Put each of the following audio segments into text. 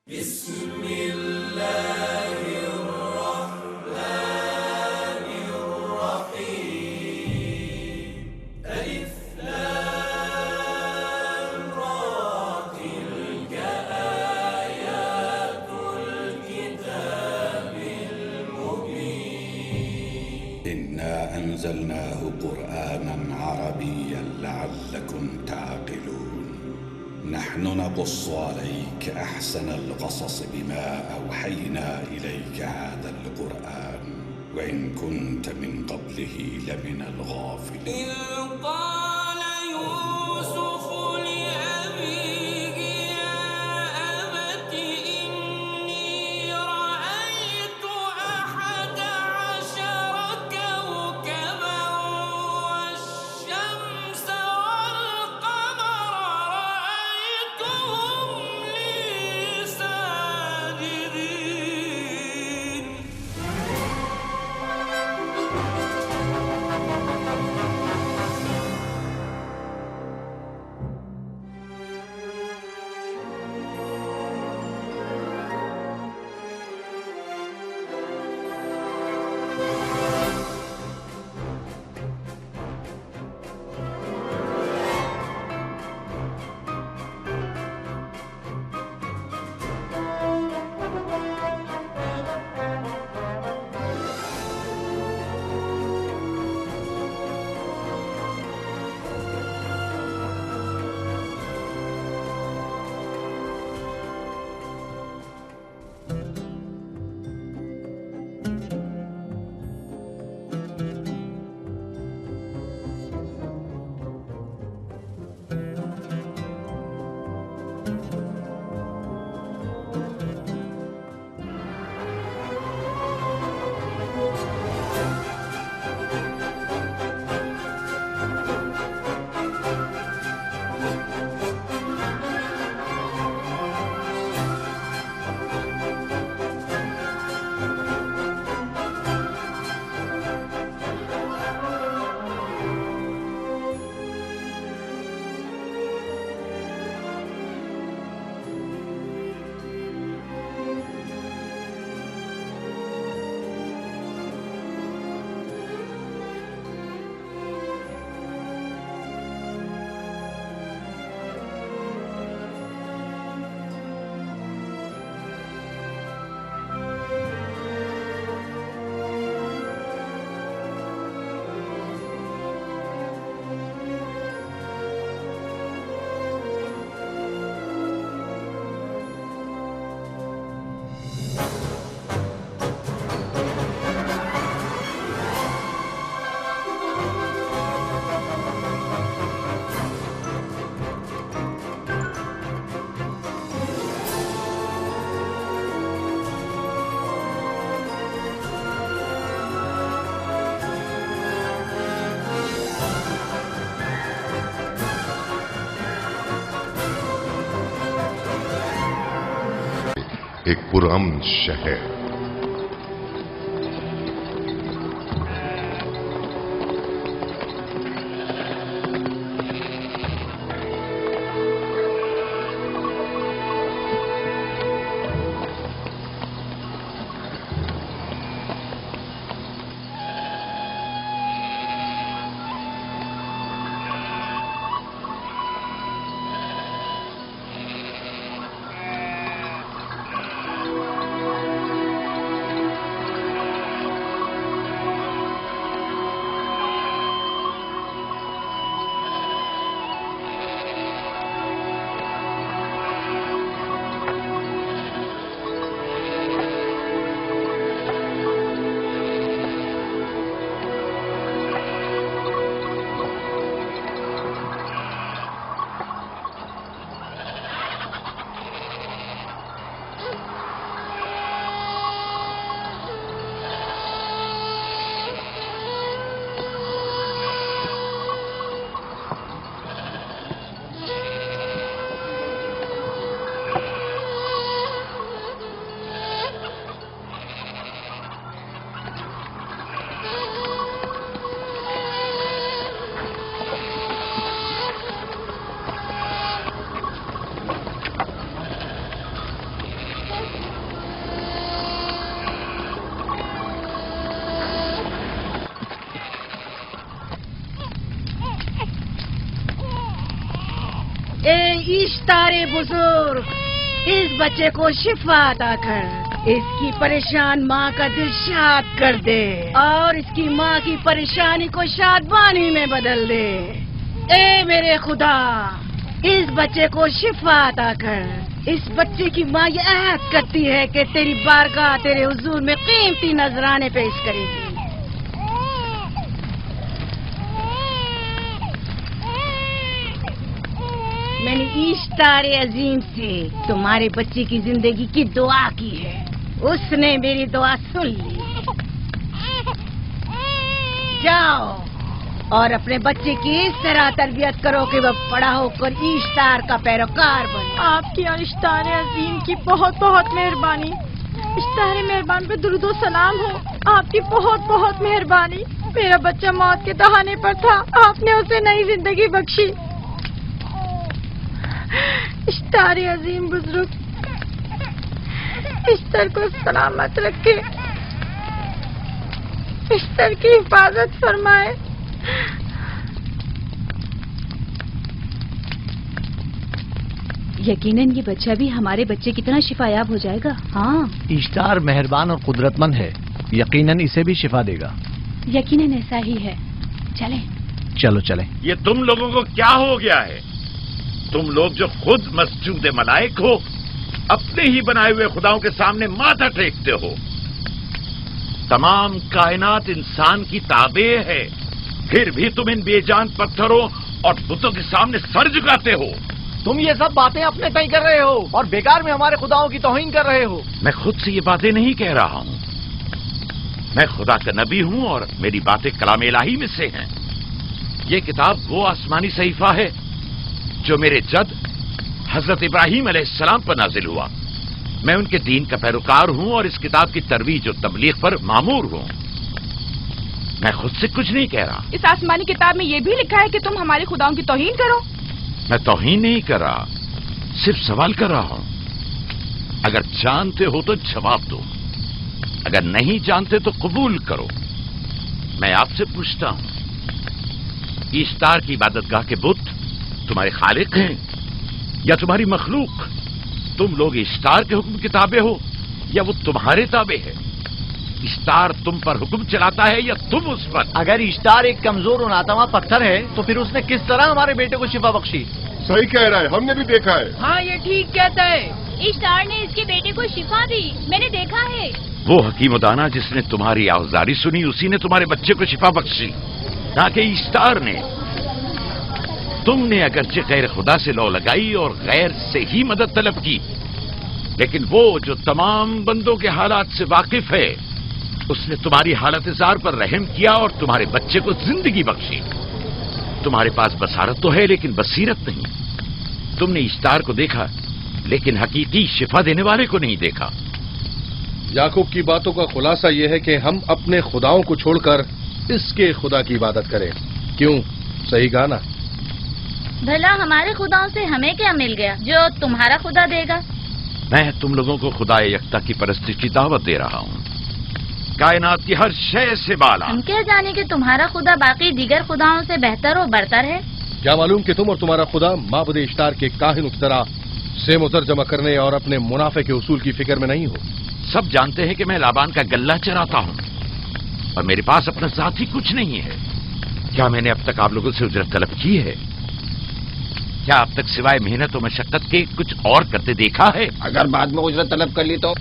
بسم الله الرحمن الرحيم. ألف لام را تلك آيات الكتاب المبين. إنا أنزلناه قرآنا عربيا لعلكم تعقلون. نحن نقص عليك أحسن القصص بما أوحينا إليك هذا القرآن وإن كنت من قبله لمن الغافلين. قال يوسف لأبيه يا أبت إني رأيت 11 كوكبا والشمس والقمر رأيتهم لي ساجدين. ایک پرامن شہر. اے اشتار بزرگ، اس بچے کو شفا عطا کر، اس کی پریشان ماں کا دل شاد کر دے اور اس کی ماں کی پریشانی کو شادمانی میں بدل دے۔ اے میرے خدا، اس بچے کو شفا عطا کر۔ اس بچے کی ماں یہ عہد کرتی ہے کہ تیری بارگاہ تیرے حضور میں قیمتی نذرانے پیش کرے گی۔ میں نے اشتار عظیم سے تمہارے بچے کی زندگی کی دعا کی ہے، اس نے میری دعا سن لی۔ جاؤ اور اپنے بچے کی اس طرح تربیت کرو کہ وہ بڑا ہو کر اشتار کا پیروکار بنے۔ آپ کی اور اشتار عظیم کی بہت بہت مہربانی۔ اشتار مہربان پہ درود و سلام ہو، آپ کی بہت بہت مہربانی۔ میرا بچہ موت کے دہانے پر تھا، آپ نے اسے نئی زندگی بخشی۔ اشتار عظیم بزرگ اشتر کو سلامت رکھے، اشتر کی حفاظت فرمائے۔ یقیناً یہ بچہ بھی ہمارے بچے کی طرح شفا یاب ہو جائے گا۔ ہاں، اشتار مہربان اور قدرت مند ہے، یقیناً اسے بھی شفا دے گا۔ یقیناً ایسا ہی ہے۔ چلیں۔ چلو چلیں۔ یہ تم لوگوں کو کیا ہو گیا ہے؟ تم لوگ جو خود مسجود ملائک ہو، اپنے ہی بنائے ہوئے خداؤں کے سامنے ماتھا ٹیکتے ہو۔ تمام کائنات انسان کی تابع ہے، پھر بھی تم ان بے جان پتھروں اور بتوں کے سامنے سر جھکاتے ہو۔ تم یہ سب باتیں اپنے تئیں کر رہے ہو اور بیکار میں ہمارے خداؤں کی توہین کر رہے ہو۔ میں خود سے یہ باتیں نہیں کہہ رہا ہوں، میں خدا کا نبی ہوں اور میری باتیں کلام الہی میں سے ہیں۔ یہ کتاب وہ آسمانی صحیفہ ہے جو میرے جد حضرت ابراہیم علیہ السلام پر نازل ہوا۔ میں ان کے دین کا پیروکار ہوں اور اس کتاب کی ترویج و تبلیغ پر مامور ہوں۔ میں خود سے کچھ نہیں کہہ رہا۔ اس آسمانی کتاب میں یہ بھی لکھا ہے کہ تم ہمارے خداؤں کی توہین کرو۔ میں توہین نہیں کر رہا، صرف سوال کر رہا ہوں۔ اگر جانتے ہو تو جواب دو، اگر نہیں جانتے تو قبول کرو۔ میں آپ سے پوچھتا ہوں، اشتار کی عبادت گاہ کے بت تمہارے خالق ہیں یا تمہاری مخلوق؟ تم لوگ اشتار کے حکم کے تابع ہو یا وہ تمہارے تابع ہے؟ اشتار تم پر حکم چلاتا ہے یا تم اس پر؟ اگر اشتار ایک کمزور اور ناتواں پتھر ہے تو پھر اس نے کس طرح ہمارے بیٹے کو شفا بخشی؟ صحیح کہہ رہا ہے، ہم نے بھی دیکھا ہے۔ ہاں، یہ ٹھیک کہتا ہے۔ اشتار نے اس کے بیٹے کو شفا دی، میں نے دیکھا ہے۔ وہ حکیم و دانا جس نے تمہاری آوازاری سنی، اسی نے تمہارے بچے کو شفا بخشی، نہ کہ اشتار نے۔ تم نے اگرچہ غیر خدا سے لو لگائی اور غیر سے ہی مدد طلب کی، لیکن وہ جو تمام بندوں کے حالات سے واقف ہے، اس نے تمہاری حالت زار پر رحم کیا اور تمہارے بچے کو زندگی بخشی۔ تمہارے پاس بصارت تو ہے لیکن بصیرت نہیں۔ تم نے اشتار کو دیکھا لیکن حقیقی شفا دینے والے کو نہیں دیکھا۔ یعقوب کی باتوں کا خلاصہ یہ ہے کہ ہم اپنے خداؤں کو چھوڑ کر اس کے خدا کی عبادت کریں۔ کیوں؟ صحیح کہا نا؟ بھلا ہمارے خداؤں سے ہمیں کیا مل گیا جو تمہارا خدا دے گا؟ میں تم لوگوں کو خدا یکتا کی پرستش کی دعوت دے رہا ہوں، کائنات کی ہر شے سے بالا۔ ہم کیا جانے کہ تمہارا خدا باقی دیگر خداؤں سے بہتر و برتر ہے؟ کیا معلوم کہ تم اور تمہارا خدا معبود اشتار کے کاہنوں کی طرح سیم و زر جمع کرنے اور اپنے منافع کے اصول کی فکر میں نہیں ہو؟ سب جانتے ہیں کہ میں لابان کا گلہ چراتا ہوں اور میرے پاس اپنا ذاتی کچھ نہیں ہے۔ کیا میں نے اب تک آپ لوگوں سے اجرت طلب کی ہے؟ کیا اب تک سوائے محنت و مشقت کے کچھ اور کرتے دیکھا ہے؟ اگر بعد میں اجرت طلب کر لی تو؟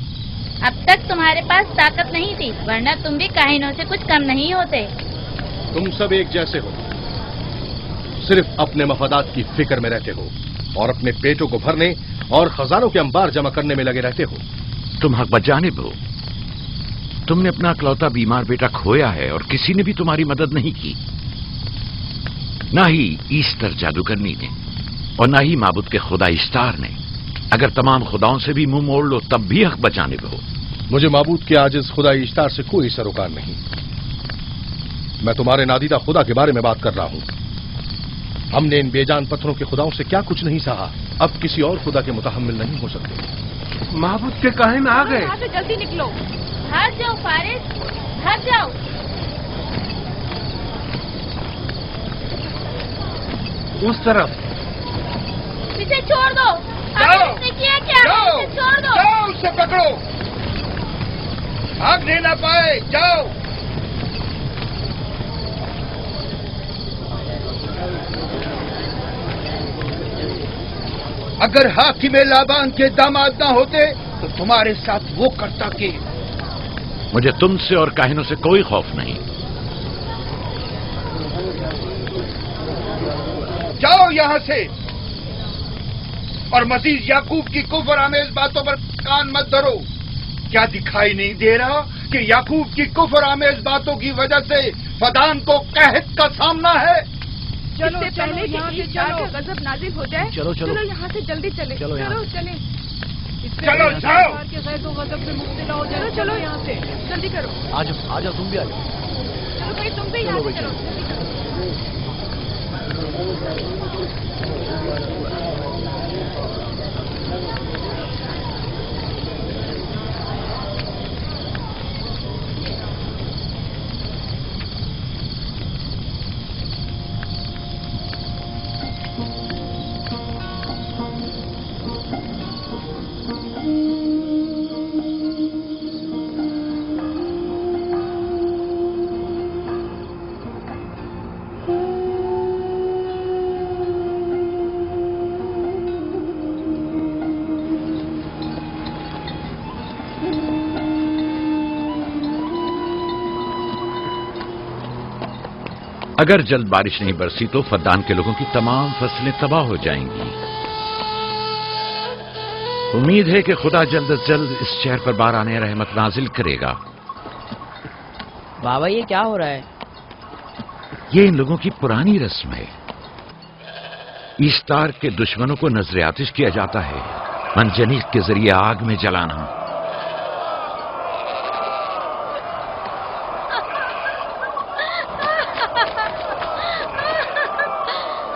اب تک تمہارے پاس طاقت نہیں تھی، ورنہ تم بھی کاہنوں سے کچھ کم نہیں ہوتے۔ تم سب ایک جیسے ہو، صرف اپنے مفادات کی فکر میں رہتے ہو اور اپنے پیٹوں کو بھرنے اور خزانوں کے انبار جمع کرنے میں لگے رہتے ہو۔ تم حق بجانب ہو۔ تم نے اپنا اکلوتا بیمار بیٹا کھویا ہے اور کسی نے بھی تمہاری مدد نہیں کی، نہ ہی ایسٹر جادوگرنی نے اور نہ ہی معبود کے خدا اشتار نے۔ اگر تمام خداؤں سے بھی منہ موڑ لو تب بھی حق بجانب ہو۔ مجھے معبود کے عاجز خدا اشتار سے کوئی سروکار نہیں۔ میں تمہارے نادیدہ خدا کے بارے میں بات کر رہا ہوں۔ ہم نے ان بے جان پتھروں کے خداؤں سے کیا کچھ نہیں سہا، اب کسی اور خدا کے متحمل نہیں ہو سکتے۔ معبود کے کاہن آ گئے۔ یہاں سے جلدی نکلو۔ بھاگ جاؤ فارس، بھاگ جاؤ۔ اس طرف इसे छोड़ दो। जाओ। आखिर इसने किया क्या? जाओ। इसे छोड़ दो। जाओ, उसे पकड़ो। भागने ना पाए, जाओ। अगर हाकिम लाबान के दामाद ना होते तो तुम्हारे साथ वो करता कि। मुझे तुमसे और काहिनों से कोई खौफ नहीं। जाओ यहां से, और मजीद याकूब की कुफर आमेज बातों पर कान मत धरो। क्या दिखाई नहीं दे रहा कि याकूब की कुफर आमेज बातों की वजह से फदान को कहत का सामना है? चलो पहले यहाँ से जाकर गजब नाजिल हो जाए। चलो, चलो। चलो यहाँ से जल्दी चले। चलो यहाँ चलो से। चले। चलो, जाओ। तो गजब में मुब्तला हो जाए। चलो यहाँ से जल्दी करो। आ जाओ तुम भी आ जाओ। चलो भाई तुम भी यहाँ से चलो। अगर जल्द बारिश नहीं बरसी तो फद्दान के लोगों की तमाम फसलें तबाह हो जाएंगी। उम्मीद है कि खुदा जल्द अज जल्द इस शहर पर बाराने रहमत नाजिल करेगा। बाबा ये क्या हो रहा है? ये इन लोगों की पुरानी रस्म है। ईस्टार के दुश्मनों को नजर आतिश किया जाता है, मंजनीक के जरिए आग में जलाना।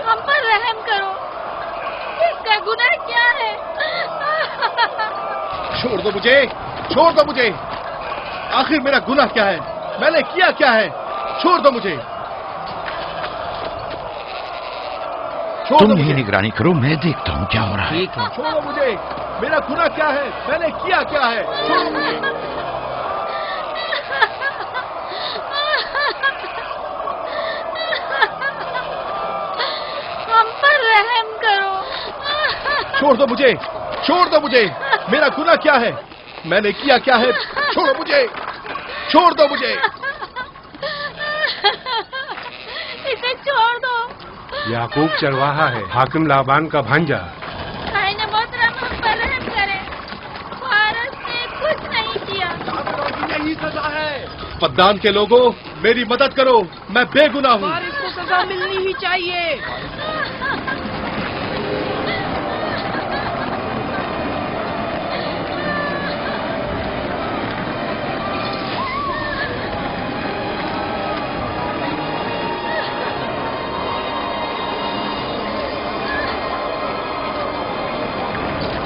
हम पर रहम करो, इसका गुनाह क्या है? छोड़ दो मुझे, छोड़ दो मुझे। आखिर मेरा गुनाह क्या है? मैंने किया क्या है? छोड़ दो मुझे। छोड़ दो तुम ही मुझे। निगरानी करो, मैं देखता हूं क्या हो रहा है। ठीक है। छोड़ो मुझे। मेरा गुनाह क्या है? मैंने किया क्या है? छोड़ो मुझे। हम पर रहम करो। छोड़ दो मुझे, छोड़ दो मुझे। मेरा गुनाह क्या है? मैंने किया क्या है? छोड़ो मुझे, छोड़ दो मुझे। इसे छोड़ दो। याकूब चरवाहा है, हाकिम लाबान का भांजा। खाने मोहतरम हम पर रहम करे। फारस ने कुछ नहीं किया। यही सजा है। फद्दान के लोगों, मेरी मदद करो, मैं बेगुनाह हूँ। इसको सजा मिलनी ही चाहिए।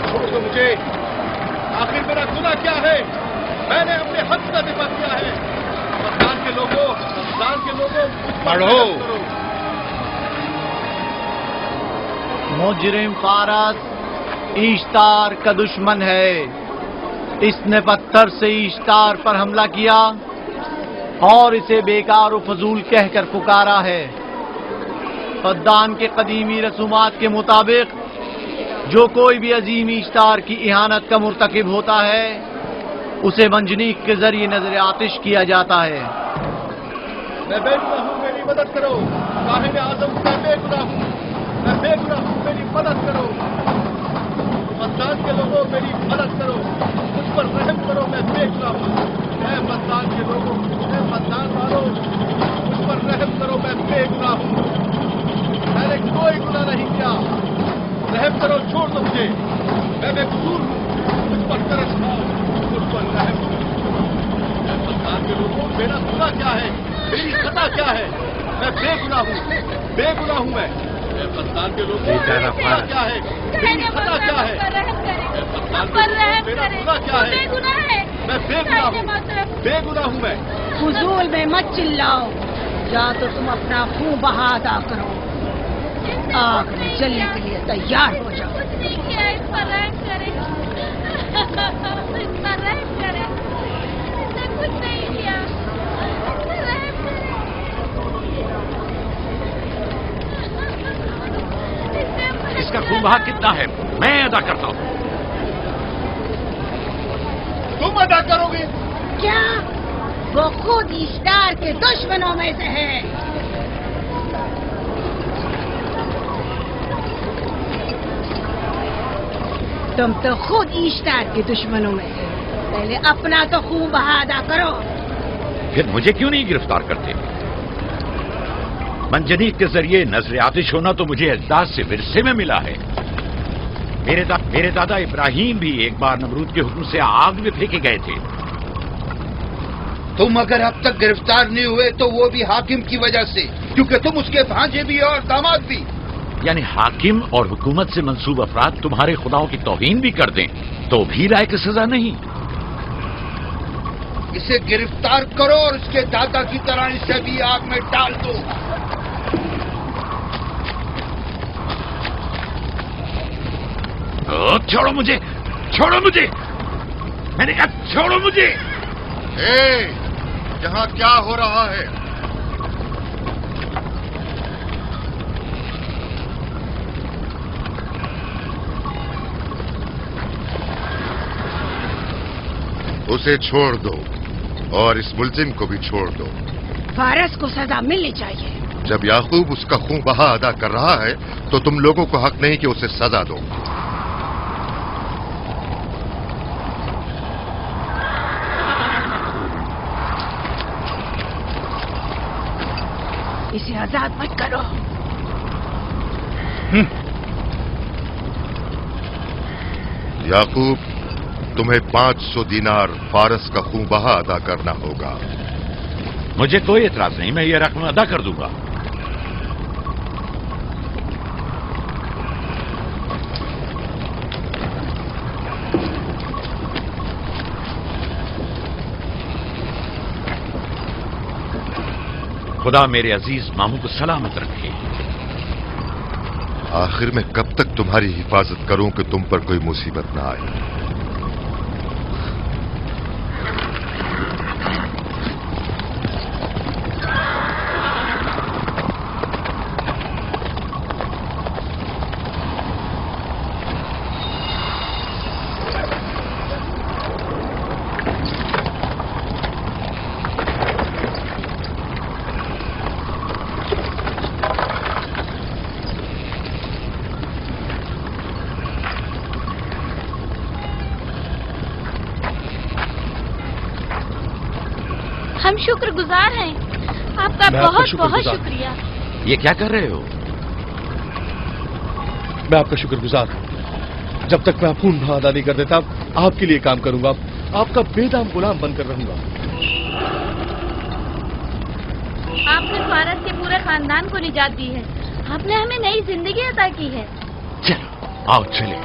छोड़ दो मुझे। आखिर मेरा गुनाह क्या है? मैंने अपने हक का दिफा किया है। फद्दान के लोगों, फद्दान के लोगों, मुझ पर पढ़ो। रहम करो। मुजरिम फारस ईश्तार का दुश्मन है। इसने पत्थर से ईश्तार पर हमला किया और इसे बेकार और फजूल कहकर पुकारा है। फद्दान के कदीमी रसूमात के मुताबिक जो कोई भी अजीम ईश्तार की इहानत का मुर्तकिब होता है उसे मंजनीक के जरिए नजर आतिश किया जाता है। मैं बेगुनाह हूँ, मेरी मदद करो। साहिब आजम, मैं बेगुनाह हूँ, मैं बेगुनाह हूँ, मेरी मदद करो। फद्दान के लोगों, मेरी मदद करो, मुझ पर रहम करो, मैं बेगुनाह हूँ। ऐ फद्दान के लोगों, ऐ फद्दान वालों, मुझ पर रहम करो, मैं बेगुनाह हूँ। मैंने कोई गुनाह नहीं किया, रहम करो, छोड़ दो मुझे। मैं बेकसूर हूँ, मुझ पर तरस खाओ, मुझ पर रहम करो। ऐ फद्दान के लोगों, मेरा गुनाह क्या है? मेरी खता क्या है? मैं बेगुनाह हूँ, बेगुनाह हूँ मैं। ऐ फद्दान के लोगों, मेरा गुनाह क्या है? मेरी खता क्या है? ऐ फद्दान के लोगों, मेरा गुनाह क्या है? मैं बेगुनाह हूँ, बेगुनाह हूँ मैं। फुजूल में मत चिल्लाओ, या तो तुम अपना खून बहा अदा करो। آگ میں جلنے کے لیے تیار ہو جاؤ. کچھ نہیں کیا، اس پر رحم کرے، اس پر رحم کرے، اس نے کچھ نہیں کیا، اس پر رحم کرے. اس کا خون بہا کتنا ہے میں ادا کرتا ہوں. تم ادا کرو گے؟ کیا وہ خود اشتار کے دشمنوں میں سے ہے؟ تم تو خود اشتار کے دشمنوں میں سے. پہلے اپنا تو خون بہا ادا کرو. پھر مجھے کیوں نہیں گرفتار کرتے؟ منجنیق کے ذریعے نظر آتش ہونا تو مجھے اجداد سے ورثے میں ملا ہے. میرے دادا ابراہیم بھی ایک بار نمرود کے حکم سے آگ میں پھینکے گئے تھے. تم اگر اب تک گرفتار نہیں ہوئے تو وہ بھی حاکم کی وجہ سے، کیونکہ تم اس کے بھانجے بھی اور داماد بھی. یعنی حاکم اور حکومت سے منسوب افراد تمہارے خداؤں کی توہین بھی کر دیں تو بھی لائق سزا نہیں؟ اسے گرفتار کرو اور اس کے دادا کی طرح اسے بھی آگ میں ڈال دو. چھوڑو مجھے، چھوڑو مجھے، میں نے کہا چھوڑو مجھے. یہاں کیا ہو رہا ہے؟ اسے چھوڑ دو اور اس ملزم کو بھی چھوڑ دو. فارس کو سزا ملنی چاہیے. جب یعقوب اس کا خون بہا ادا کر رہا ہے تو تم لوگوں کو حق نہیں کہ اسے سزا دو. اسے آزاد مت کرو. یعقوب، تمہیں 500 دینار فارس کا خون بہا ادا کرنا ہوگا. مجھے کوئی اعتراض نہیں، میں یہ رقم ادا کر دوں گا. خدا میرے عزیز ماموں کو سلامت رکھے. آخر میں کب تک تمہاری حفاظت کروں کہ تم پر کوئی مصیبت نہ آئے؟ ہم شکر گزار ہیں، آپ کا بہت بہت شکریہ. یہ کیا کر رہے ہو؟ میں آپ کا شکر گزار ہوں. جب تک میں خون بہا ادا نہیں کر دیتا آپ کے لیے کام کروں گا، آپ کا بے دام غلام بن کر رہوں گا. آپ نے فارس کے پورے خاندان کو نجات دی ہے. آپ نے ہمیں نئی زندگی عطا کی ہے. چلو آؤ چلے.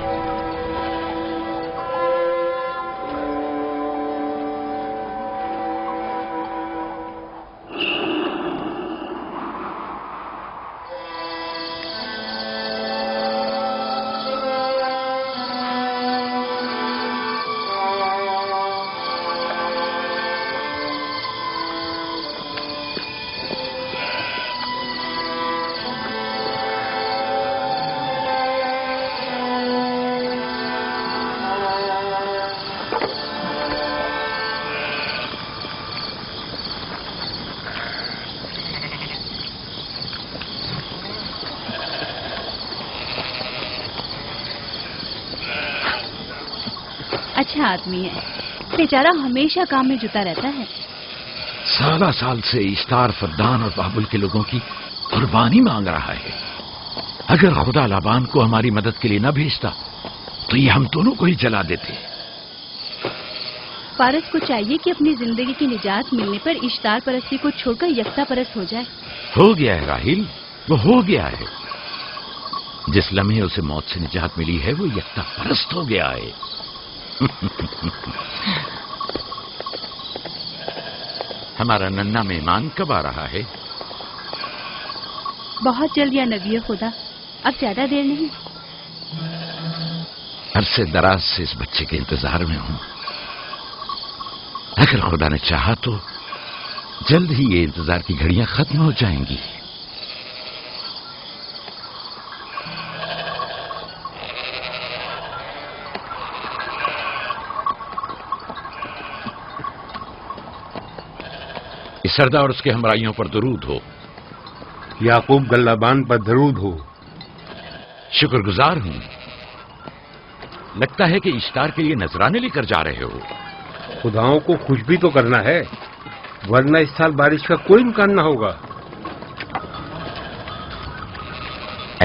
اچھا آدمی ہے، بیچارہ ہمیشہ کام میں جتا رہتا ہے. سالہ سال سے اشتار فردان اور بابل کے لوگوں کی قربانی مانگ رہا ہے. اگر خدا لابان کو ہماری مدد کے لیے نہ بھیجتا تو یہ ہم دونوں کو ہی جلا دیتے. فارس کو چاہیے کہ اپنی زندگی کی نجات ملنے پر اشتار پرستی کو چھوڑ کر یکتا پرست ہو جائے. ہو گیا ہے راہیل، وہ ہو گیا ہے. جس لمحے اسے موت سے نجات ملی ہے وہ یکتا پرست ہو گیا ہے. ہمارا ننھا مہمان کب آ رہا ہے؟ بہت جلد یا نبی خدا. اب زیادہ دیر نہیں. عرصے دراز سے اس بچے کے انتظار میں ہوں. اگر خدا نے چاہا تو جلد ہی یہ انتظار کی گھڑیاں ختم ہو جائیں گی. اس سردہ اور اس کے ہمراہیوں پر درود ہو. یعقوب گلابان پر درود ہو. شکر گزار ہوں. لگتا ہے کہ اشتار کے لیے نذرانے لے کر جا رہے ہو. خداؤں کو خوش بھی تو کرنا ہے، ورنہ اس سال بارش کا کوئی امکان نہ ہوگا.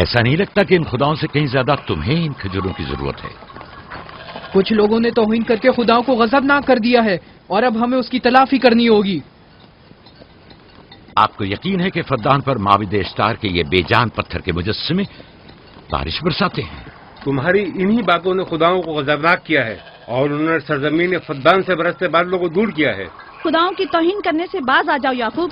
ایسا نہیں لگتا کہ ان خداؤں سے کہیں زیادہ تمہیں ان کھجوروں کی ضرورت ہے؟ کچھ لوگوں نے توہین کر کے خداؤں کو غضبناک کر دیا ہے اور اب ہمیں اس کی تلافی کرنی ہوگی. آپ کو یقین ہے کہ فدان پر معبد اشتار کے یہ بے جان پتھر کے مجسمے بارش برساتے ہیں؟ تمہاری انہی باتوں نے خداؤں کو غضبناک کیا ہے اور انہوں نے سرزمین فدان سے برستے بادلوں کو دور کیا ہے. خداؤں کی توہین کرنے سے باز آ جاؤ یعقوب.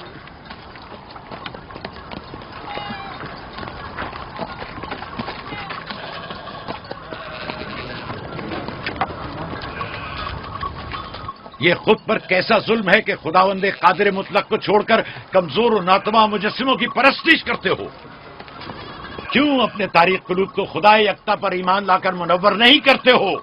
یہ خود پر کیسا ظلم ہے کہ خداوند قادر مطلق کو چھوڑ کر کمزور و ناتواں مجسموں کی پرستش کرتے ہو. کیوں اپنے تاریخ قلوب کو خدا یکتا پر ایمان لا کر منور نہیں کرتے ہو؟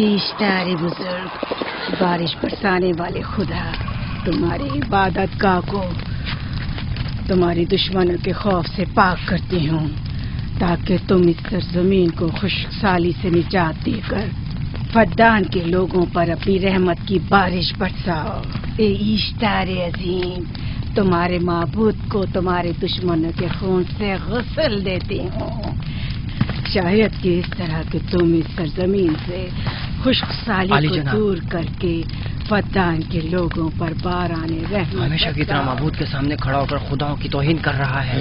اشتار بزرگ، بارش برسانے والے خدا، تمہاری عبادت گاہ کو تمہاری دشمنوں کے خوف سے پاک کرتی ہوں تاکہ تم اس سرزمین کو خشک سالی سے نجات دے کر فدان کے لوگوں پر اپنی رحمت کی بارش برساؤ. اے اشتار عظیم، تمہارے معبود کو تمہارے دشمنوں کے خون سے غسل دیتی ہوں. شاید کہ اس طرح کہ تم اس سرزمین سے خشک سالی کو دور کر کے فدان کے لوگوں پر باران رحمت ہمیشہ کی طرح معبود کے سامنے کھڑا ہو کر خداؤں کی توہین کر رہا ہے.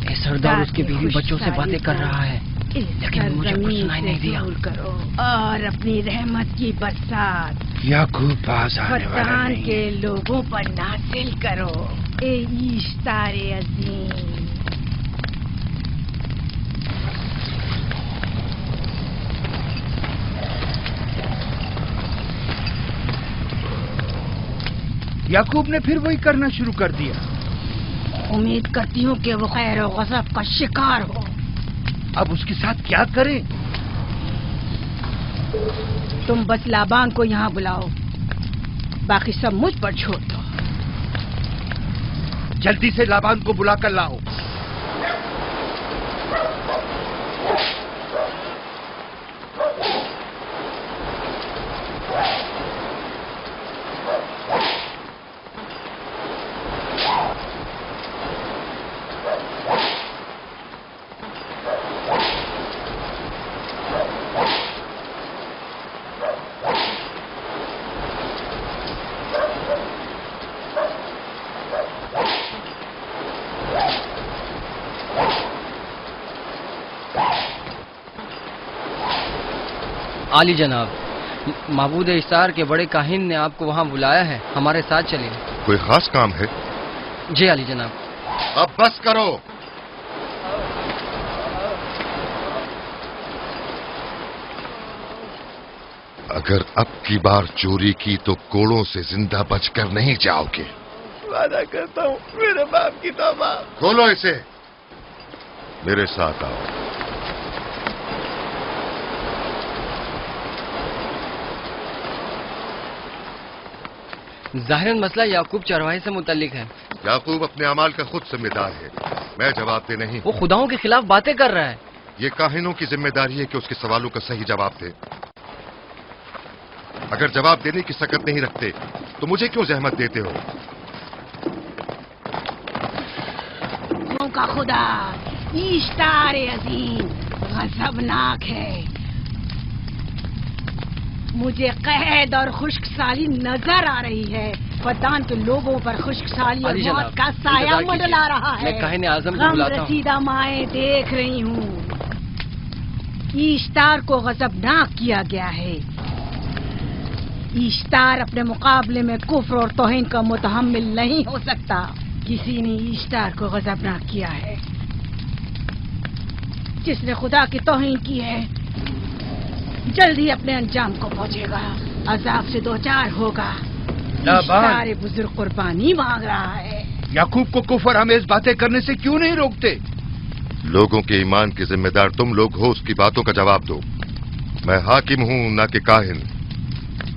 اے سردار اس کے بیوی بچوں سے باتیں کر رہا ہے لیکن مجھے کچھ سنائی نہیں دیا. کرو اور اپنی رحمت کی برسات یعقوب پاس آنے والا فدان نہیں. کے لوگوں پر نازل کرو. اے اشتار عظیم، یعقوب نے پھر وہی کرنا شروع کر دیا. امید کرتی ہوں کہ وہ خیر و غضب کا شکار ہو. اب اس کے ساتھ کیا کریں؟ تم بس لابان کو یہاں بلاؤ، باقی سب مجھ پر چھوڑ دو. جلدی سے لابان کو بلا کر لاؤ. عالی جناب، معبود اشتار کے بڑے کاہن نے آپ کو وہاں بلایا ہے، ہمارے ساتھ چلیں. کوئی خاص کام ہے؟ جی عالی جناب. اب بس کرو. اگر اب کی بار چوری کی تو کوڑوں سے زندہ بچ کر نہیں جاؤ گے. وعدہ کرتا ہوں میرے باپ کی توبہ. کھولو اسے، میرے ساتھ آؤ. ظاہراً مسئلہ یعقوب چرواہے سے متعلق ہے. یعقوب اپنے اعمال کا خود ذمہ دار ہے، میں جواب دہ نہیں. وہ خداؤں کے خلاف باتیں کر رہا ہے. یہ کاہنوں کی ذمہ داری ہے کہ اس کے سوالوں کا صحیح جواب دے. اگر جواب دینے کی سکت نہیں رکھتے تو مجھے کیوں زحمت دیتے ہو؟ کا خدا اشتار عظیم غضبناک ہے. مجھے قحط اور خشک سالی نظر آ رہی ہے. फद्दान के लोगों पर खुश्क साली और अली मौत जनाब, का साया इंतजार कीजिए। मंडला रहा है। मैं काहिन आज़म को गम बुलाता हूँ। रसीदा माएँ देख रही हूँ। ईश्तार को गजबनाक किया गया है। ईश्तार अपने मुकाबले में कुफ्र और तौहीन का मुतहम्मिल नहीं हो सकता। किसी ने ईश्तार को गजबनाक किया है। जिसने खुदा की तौहीन की है जल्दी अपने अंजाम को पहुंचेगा, अजाब से दो चार होगा। ईश्तार बुजुर्ग कुर्बानी मांग रहा है। याकूब को कुफर आमेज बातें करने से क्यों नहीं रोकते? लोगों के ईमान की जिम्मेदार तुम लोग हो, उसकी बातों का जवाब दो। मैं हाकिम हूं ना कि काहिन।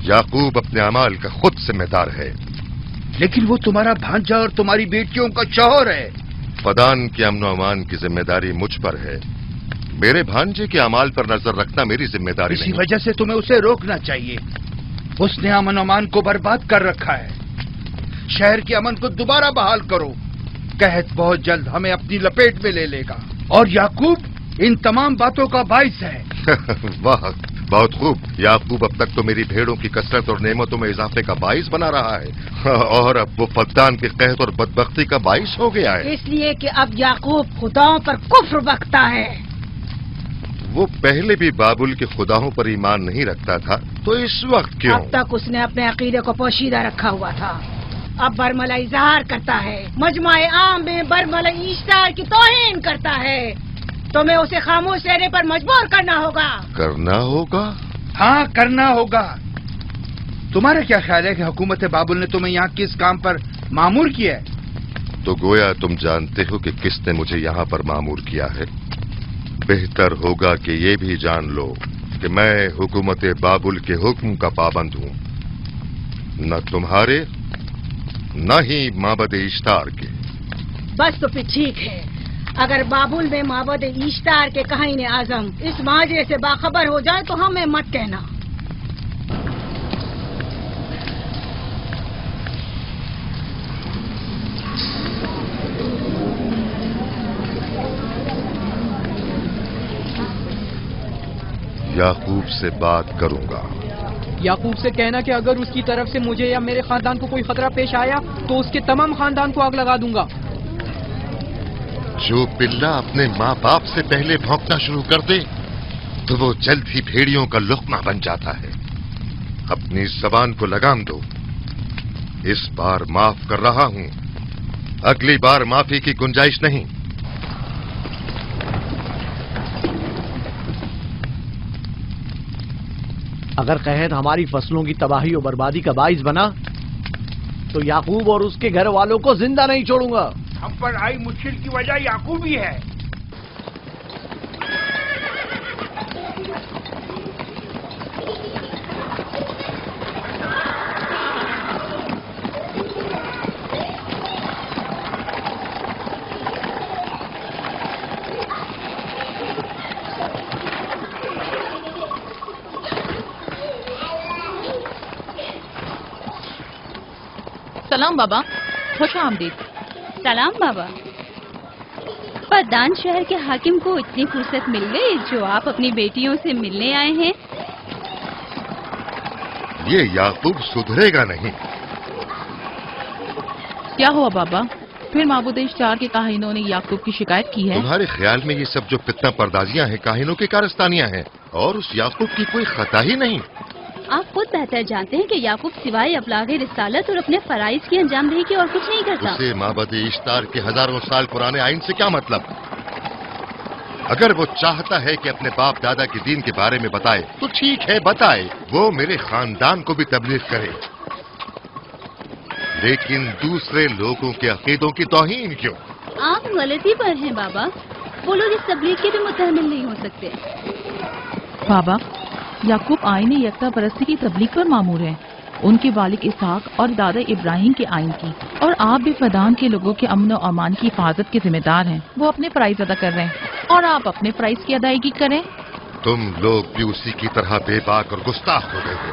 याकूब अपने अमाल का खुद जिम्मेदार है। लेकिन वो तुम्हारा भांजा और तुम्हारी बेटियों का शौहर है। फदान के अमन अमान की जिम्मेदारी मुझ पर है। मेरे भांजे के अमाल पर नजर रखना मेरी जिम्मेदारी इसी नहीं। वजह से तुम्हें उसे रोकना चाहिए। उसने अमन अमान को बर्बाद कर रखा है। शहर के अमन को दोबारा बहाल करो। कहत बहुत जल्द हमें अपनी लपेट में ले लेगा और याकूब इन तमाम बातों का बाइस है। वाह, बहुत खूब। याकूब अब तक तो मेरी भेड़ों की कसरत और नेमतों में इजाफे का बाइस बना रहा है और अब वो फद्दान के कहत और बदबख्ती का बाइस हो गया है। इसलिए कि अब याकूब खुदाओं पर कुफ्र बकता है। वो पहले भी बाबुल के खुदाओं पर ईमान नहीं रखता था, तो इस वक्त क्यों? अब तक उसने अपने अकीदे को पोशीदा रखा हुआ था। अब बरमला इजहार करता है, मजमाए आम में बरमला ईश्तार की तौहीन करता है। तुम्हें उसे खामोश रहने पर मजबूर करना होगा। करना होगा? हाँ, करना होगा। तुम्हारा क्या ख्याल है कि हुकूमत बाबुल ने तुम्हें यहाँ किस काम पर मामूर किया है? तो गोया तुम जानते हो कि किसने मुझे यहाँ पर मामूर किया है। बेहतर होगा कि ये भी जान लो कि मैं हुकूमत बाबुल के हुक्म का पाबंद हूँ, न तुम्हारे न ही माबद इश्तार के। बस तो फिर ठीक है। अगर बाबुल में माबद इश्तार के काहिन आजम इस माजरे से बाखबर हो जाए तो हमें मत कहना। याकूब से बात करूंगा। याकूब से कहना कि अगर उसकी तरफ से मुझे या मेरे खानदान को कोई खतरा पेश आया तो उसके तमाम खानदान को आग लगा दूंगा। जो पिल्ला अपने माँ बाप से पहले भौंकना शुरू कर दे तो वो जल्द ही भेड़ियों का लुक़मा बन जाता है। अपनी जबान को लगाम दो। इस बार माफ कर रहा हूं, अगली बार माफी की गुंजाइश नहीं। अगर कहत हमारी फसलों की तबाही और बर्बादी का बाइस बना तो याकूब और उसके घर वालों को जिंदा नहीं छोड़ूंगा। हम पर आई मुश्किल की वजह याकूब ही है। सलाम बाबा, खुश आमदीद। सलाम बाबा। फद्दान शहर के हाकिम को इतनी फुर्सत मिल गई जो आप अपनी बेटियों से मिलने आए हैं। ये याकूब सुधरेगा नहीं। क्या हुआ बाबा? फिर माबूद इश्तार के काहिनों ने याकूब की शिकायत की है? तुम्हारे ख्याल में ये सब जो फितना पर्दाजियां हैं काहिनों की कारस्तानियां हैं और उस याकूब की कोई खता ही नहीं। आप खुद बेहतर जानते हैं कि याकूब सिवाय अबलागे रिसालत और अपने फराइज की अंजामदही की और कुछ नहीं करता। उसे माबद इश्तार के हजारों साल पुराने आइन से क्या मतलब? अगर वो चाहता है कि अपने बाप दादा के दीन के बारे में बताए तो ठीक है, बताए। वो मेरे खानदान को भी तबलीग करे, लेकिन दूसरे लोगों के अकीदों की तौहीन क्यों? आप गलती पर हैं बाबा। वो लोग इस तबलीग के भी मुतहम्मिल नहीं हो सकते। बाबा, याकूब आईन यकता परस्ती की तबलीग पर मामूर है, उनके वालिद इसहाक और दादा इब्राहिम के आइन की। और आप भी फदान के लोगों के अमन और अमान की हिफाजत के जिम्मेदार हैं। वो अपने फराइज अदा कर रहे हैं और आप अपने फराइज की अदायगी करें। तुम लोग भी उसी की तरह बेबाक और गुस्ताख हो गए हो।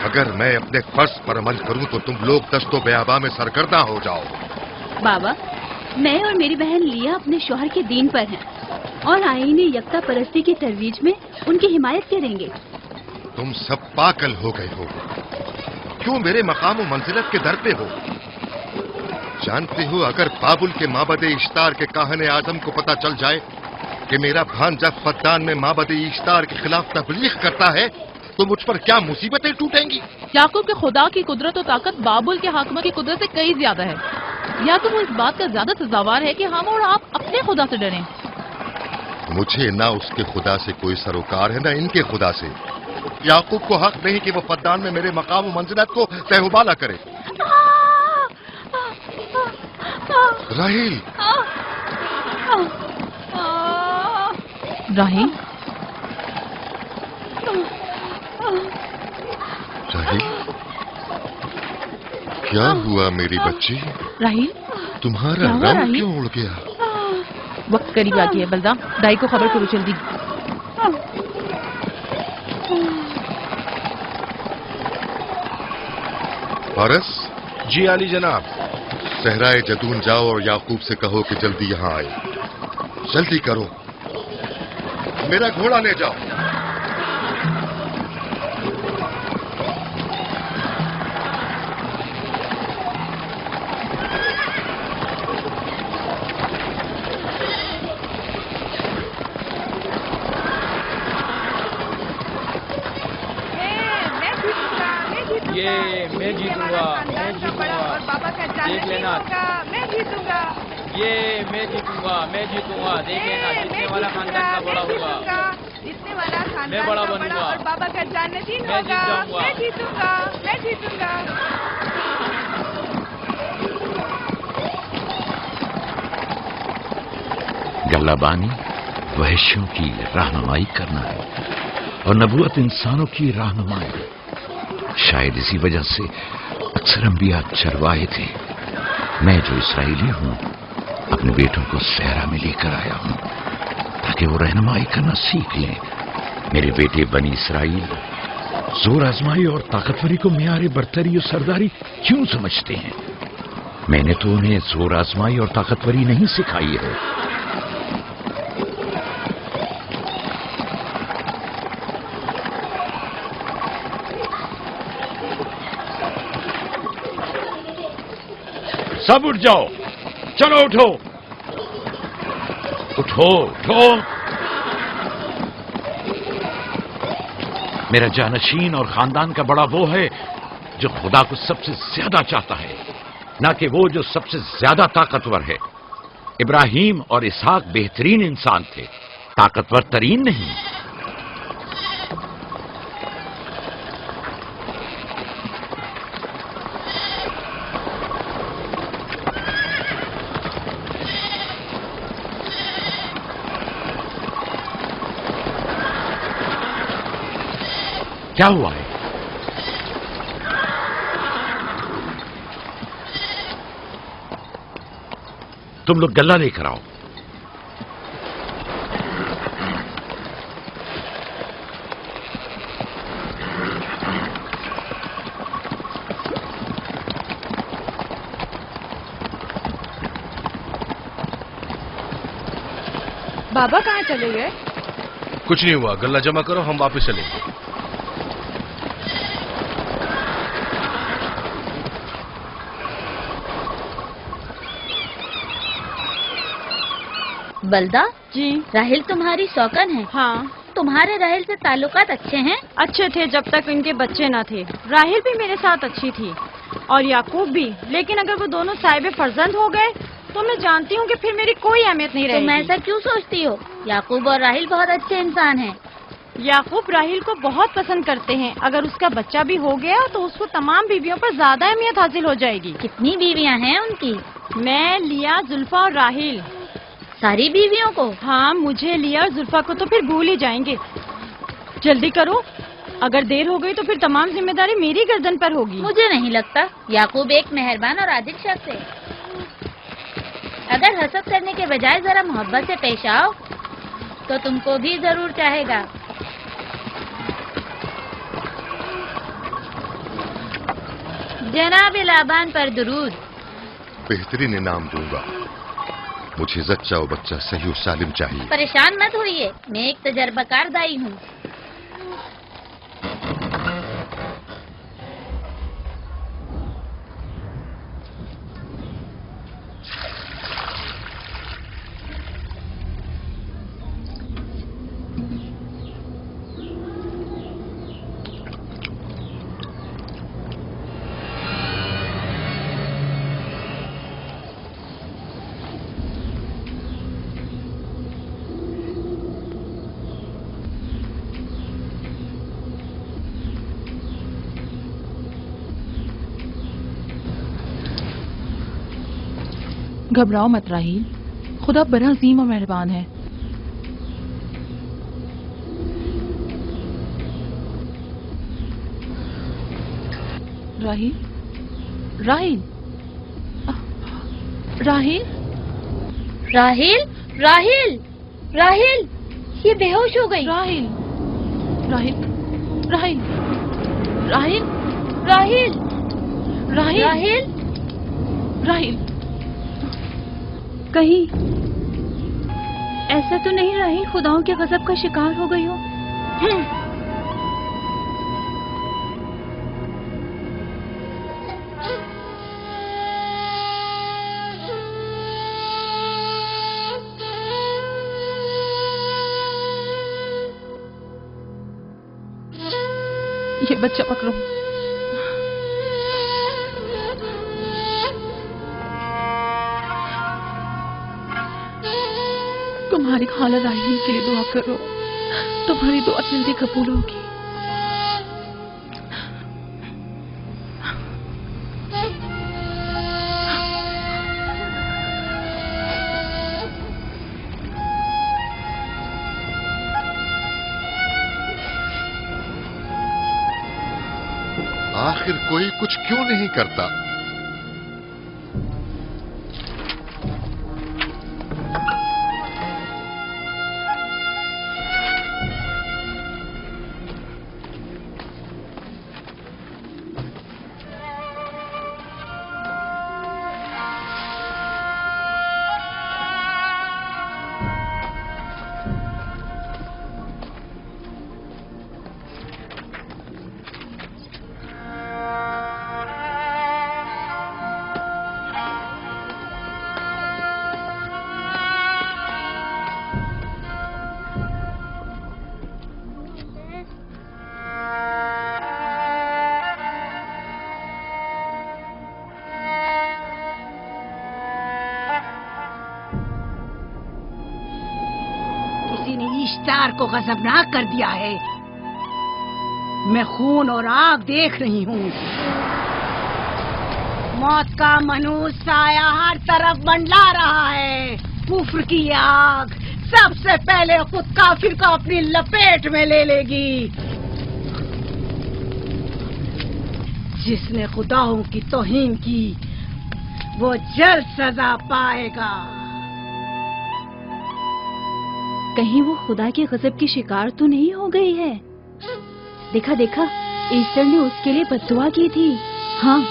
अगर मैं अपने फर्ज पर अमल करूं तो तुम लोग दस्तो बेआबा में सरगर्दा हो जाओ। बाबा, मैं और मेरी बहन लिया अपने शौहर के दीन पर हैं और आईन यकता परस्ती की तरवीज में उनकी हिमायत करेंगे। तुम सब पागल हो गए हो। क्यों मेरे मकाम और मंजिलत के दर पे हो? जानते हो, अगर बाबुल के माबद इश्तार के काहने आजम को पता चल जाए कि मेरा भांजा फद्दान में माबद इश्तार के खिलाफ तबलीग करता है तो मुझ पर क्या मुसीबतें टूटेंगी। याकूब के खुदा की कुदरत और ताकत बाबुल के हाकिम की कुदरत से कई ज्यादा है। याकूब इस बात का ज्यादा सजावार है कि हम और आप अपने खुदा से डरें। मुझे ना उसके खुदा से कोई सरोकार है ना इनके खुदा से। याकूब को हक नहीं कि वो फद्दान में मेरे मकाम और मंजिलत को तहबाला करे। राहिल, राहिल, राहिल, क्या हुआ मेरी बच्ची? राहिल, तुम्हारा क्या हुआ, रंग राहिल? क्यों उड़ गया? वक्त करीब आ गया है बलदा, दाई को खबर करो जल्दी। फारस? जी आली जनाब। सहराए जदून जाओ और याकूब से कहो कि जल्दी यहाँ आए। जल्दी करो, मेरा घोड़ा ले जाओ। ये मैं जीतूंगा, मैं जीतूंगा, देख लेना। मैं जीतूंगा, ये मैं जीतूंगा, मैं जीतूंगा, देख लेना। जीतने वाला खानदान का बड़ा होगा, जीतने वाला खानदान मैं बड़ा का बनूंगा। और बाबा का जन्नतीन मैं जीत होगा। जाऊंगा। मैं जीतूंगा, मैं जीतूंगा। गल्लाबानी वहशियों की रहनुमाई करना है और नबूवत इंसानों की रहनुमाई। शायद इसी वजह से अक्सर अंबिया चरवाहे थे। मैं जो इसराइली हूं अपने बेटों को सहरा में लेकर आया हूं ताकि वो रहनुमाई करना सीख लें। मेरे बेटे बनी इसराइल जोर आजमाई और ताकतवरी को मियारे बरतरी और सरदारी क्यों समझते हैं? मैंने तो उन्हें जोर आजमाई और ताकतवरी नहीं सिखाई है। सब उठ जाओ, चलो उठो, उठो, उठो। मेरा जानशीन और खानदान का बड़ा वो है जो खुदा को सबसे ज्यादा चाहता है, ना कि वो जो सबसे ज्यादा ताकतवर है। इब्राहिम और इसहाक बेहतरीन इंसान थे, ताकतवर तरीन नहीं। क्या हुआ है? तुम लोग गल्ला लेकर आओ। बाबा कहाँ चले गए? कुछ नहीं हुआ, गल्ला जमा करो, हम वापस चलेंगे। बलदा जी। राहिल तुम्हारी शौकन है? हाँ। तुम्हारे राहिल से ताल्लुकात अच्छे हैं? अच्छे थे जब तक इनके बच्चे न थे। राहिल भी मेरे साथ अच्छी थी और याकूब भी, लेकिन अगर वो दोनों साहिब फर्जंद हो गए तो मैं जानती हूँ कि फिर मेरी कोई अहमियत नहीं रहेगी। तुम ऐसा क्यों सोचती हो? याकूब और राहिल बहुत अच्छे इंसान हैं। याकूब राहिल को बहुत पसंद करते हैं। अगर उसका बच्चा भी हो गया तो उसको तमाम बीवियों पर ज्यादा अहमियत हासिल हो जाएगी। कितनी बीवियाँ हैं उनकी? मैं, लिया, जुल्फा और राहिल। सारी बीवियों को? हाँ, मुझे, लिया और जुल्फा को तो फिर भूल ही जाएंगे। जल्दी करो, अगर देर हो गई तो फिर तमाम जिम्मेदारी मेरी गर्दन पर होगी। मुझे नहीं लगता। याकूब एक मेहरबान और आदिल शख्स है। अगर हसद करने के बजाय जरा मोहब्बत से पेश आओ तो तुमको भी जरूर चाहेगा। जनाब लाबान पर दुरूद। बेहतरीन इनाम दूंगा। मुझे जच्चा और बच्चा सही और सालिम चाहिए। परेशान मत होइए, मैं एक तजर्बाकार दाई हूँ। घबराओ मत राहील, खुदा बड़ा अजीम और मेहरबान है। राहील, राहील, राहील, राहिल, राहिल, राहिल, ये बेहोश हो गई। राहील, राहील, राहील, राहील, राहिल, राहील, राहिल, राहील, कहीं ऐसा तो नहीं राहिल खुदाओं के गजब का शिकार हो गई हो? ये बच्चा पकड़ो। तुम्हारी खाला राहील के लिए दुआ करो, तुम्हारी दुआ जल्दी कबूल होगी। आखिर कोई कुछ क्यों नहीं करता? किसी ने इश्तार को गजबनाक कर दिया है। मैं खून और आग देख रही हूँ। मौत का मनूस साया हर तरफ मंडला रहा है। कुफ्र की आग सबसे पहले खुद काफिर को अपनी लपेट में ले लेगी। जिसने खुदाओं की तौहीन की वो जल्द सजा पाएगा। कहीं वो खुदा के गजब की शिकार तो नहीं हो गई है? देखा देखा, ईस्टर ने उसके लिए बद्दुआ की थी। हाँ,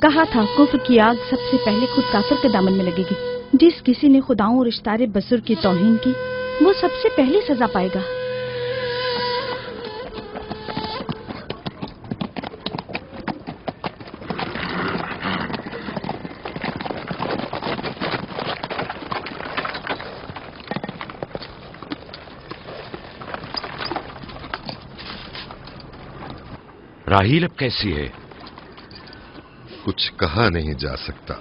कहा था कुफ्र की आग सबसे पहले खुद काफिर के दामन में लगेगी। जिस किसी ने खुदाओं और इश्तारे बजुर्ग की तौहीन की वो सबसे पहले सजा पाएगा। राहील अब कैसी है? कुछ कहा नहीं जा सकता।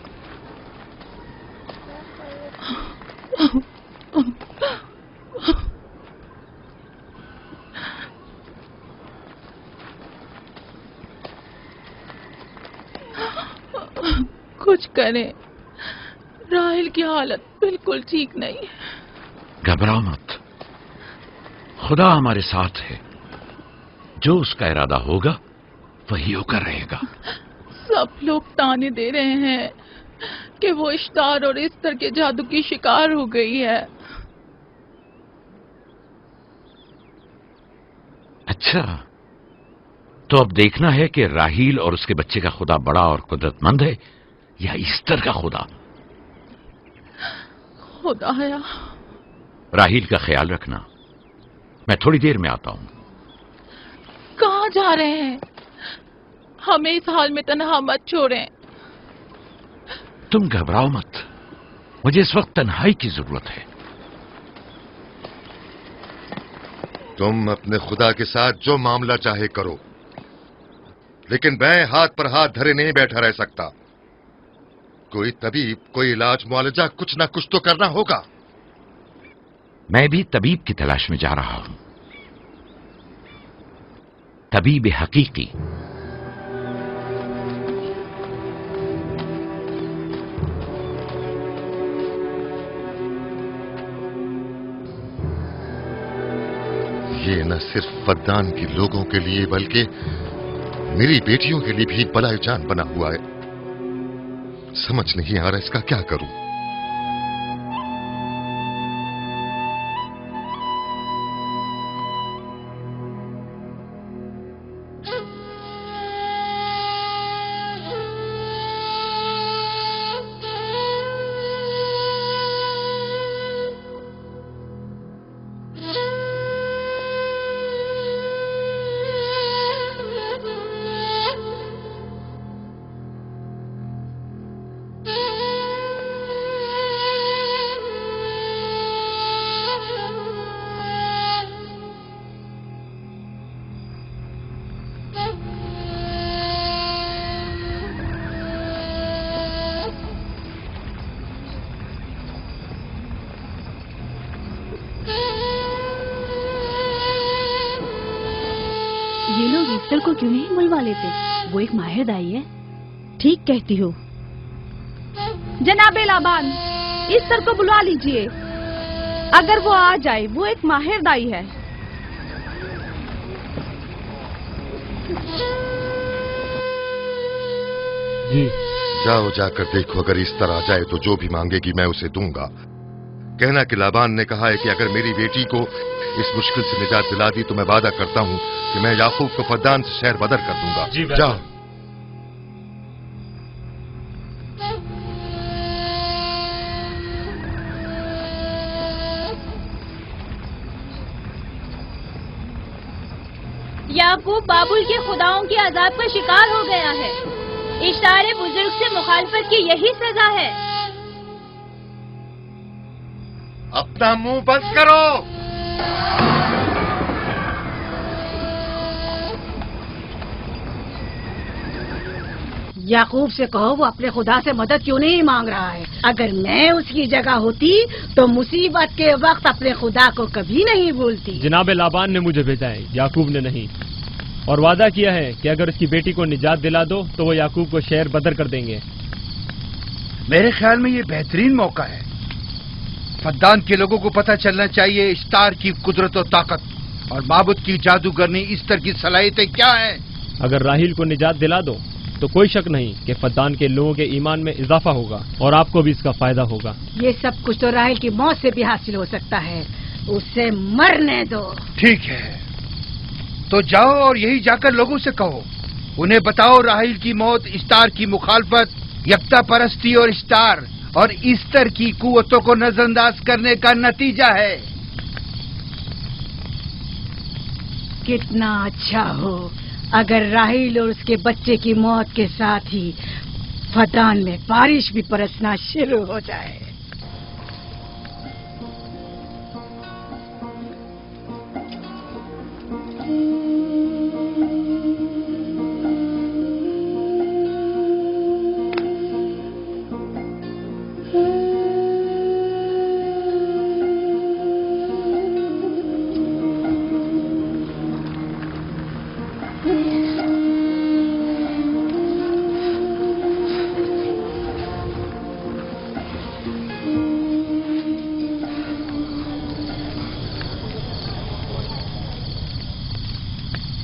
कुछ करें, राहील की हालत बिल्कुल ठीक नहीं है। घबराओ मत, खुदा हमारे साथ है। जो उसका इरादा होगा वही होकर रहेगा। सब लोग ताने दे रहे हैं कि वो इश्तार और इस्तर के जादू की शिकार हो गई है। अच्छा, तो अब देखना है कि राहील और उसके बच्चे का खुदा बड़ा और कुदरतमंद है या ईस्टर का खुदा। खुदाया, राहील का ख्याल रखना। मैं थोड़ी देर में आता हूं। कहाँ जा रहे हैं? हमें इस हाल में तन्हा मत छोड़ें। तुम घबराओ मत, मुझे इस वक्त तन्हाई की जरूरत है। तुम अपने खुदा के साथ जो मामला चाहे करो, लेकिन मैं हाथ पर हाथ धरे नहीं बैठा रह सकता। कोई तबीब, कोई इलाज, मुआलजा, कुछ ना कुछ तो करना होगा। मैं भी तबीब की तलाश में जा रहा हूं, तबीब हकीकी। یہ نہ صرف فدان کے لوگوں کے لیے بلکہ میری بیٹیوں کے لیے بھی بلائے جان بنا ہوا ہے. سمجھ نہیں آ رہا اس کا کیا کروں. یہ لوگ ایسٹر کو کیوں نہیں بلوا لیتے؟ وہ ایک ماہر دائی ہے. ٹھیک کہتی ہو. جناب لابان، ایسٹر کو بلوا لیجئے. اگر وہ آ جائے، وہ ایک ماہر دائی ہے. جی جاؤ، جا کر دیکھو. اگر اس طرح آ جائے تو جو بھی مانگے گی میں اسے دوں گا. کہنا کہ لابان نے کہا ہے کہ اگر میری بیٹی کو اس مشکل سے نجات دلا دی تو میں وعدہ کرتا ہوں کہ میں یعقوب کو فدان سے شہر بدر کر دوں گا. جی جاؤ. یعقوب بابل کے خداؤں کے عذاب کا شکار ہو گیا ہے. اشتار بزرگ سے مخالفت کی یہی سزا ہے. اپنا منہ بند کرو. یعقوب سے کہو وہ اپنے خدا سے مدد کیوں نہیں مانگ رہا ہے. اگر میں اس کی جگہ ہوتی تو مصیبت کے وقت اپنے خدا کو کبھی نہیں بھولتی. جناب لابان نے مجھے بھیجا ہے، یعقوب نے نہیں، اور وعدہ کیا ہے کہ اگر اس کی بیٹی کو نجات دلا دو تو وہ یعقوب کو شہر بدر کر دیں گے. میرے خیال میں یہ بہترین موقع ہے. فدان کے لوگوں کو پتہ چلنا چاہیے اشتار کی قدرت و طاقت اور معبود کی جادوگرنی ایسٹر کی صلاحیتیں کیا ہیں. اگر راہیل کو نجات دلا دو تو کوئی شک نہیں کہ فدان کے لوگوں کے ایمان میں اضافہ ہوگا اور آپ کو بھی اس کا فائدہ ہوگا. یہ سب کچھ تو راہیل کی موت سے بھی حاصل ہو سکتا ہے. اسے مرنے دو. ٹھیک ہے تو جاؤ اور یہی جا کر لوگوں سے کہو. انہیں بتاؤ راہیل کی موت اشتار کی مخالفت، یکتا پرستی اور اشتار اور ایسٹر کی قوتوں کو نظر انداز کرنے کا نتیجہ ہے. کتنا اچھا ہو اگر راہیل اور اس کے بچے کی موت کے ساتھ ہی فدان میں بارش بھی برسنا شروع ہو جائے.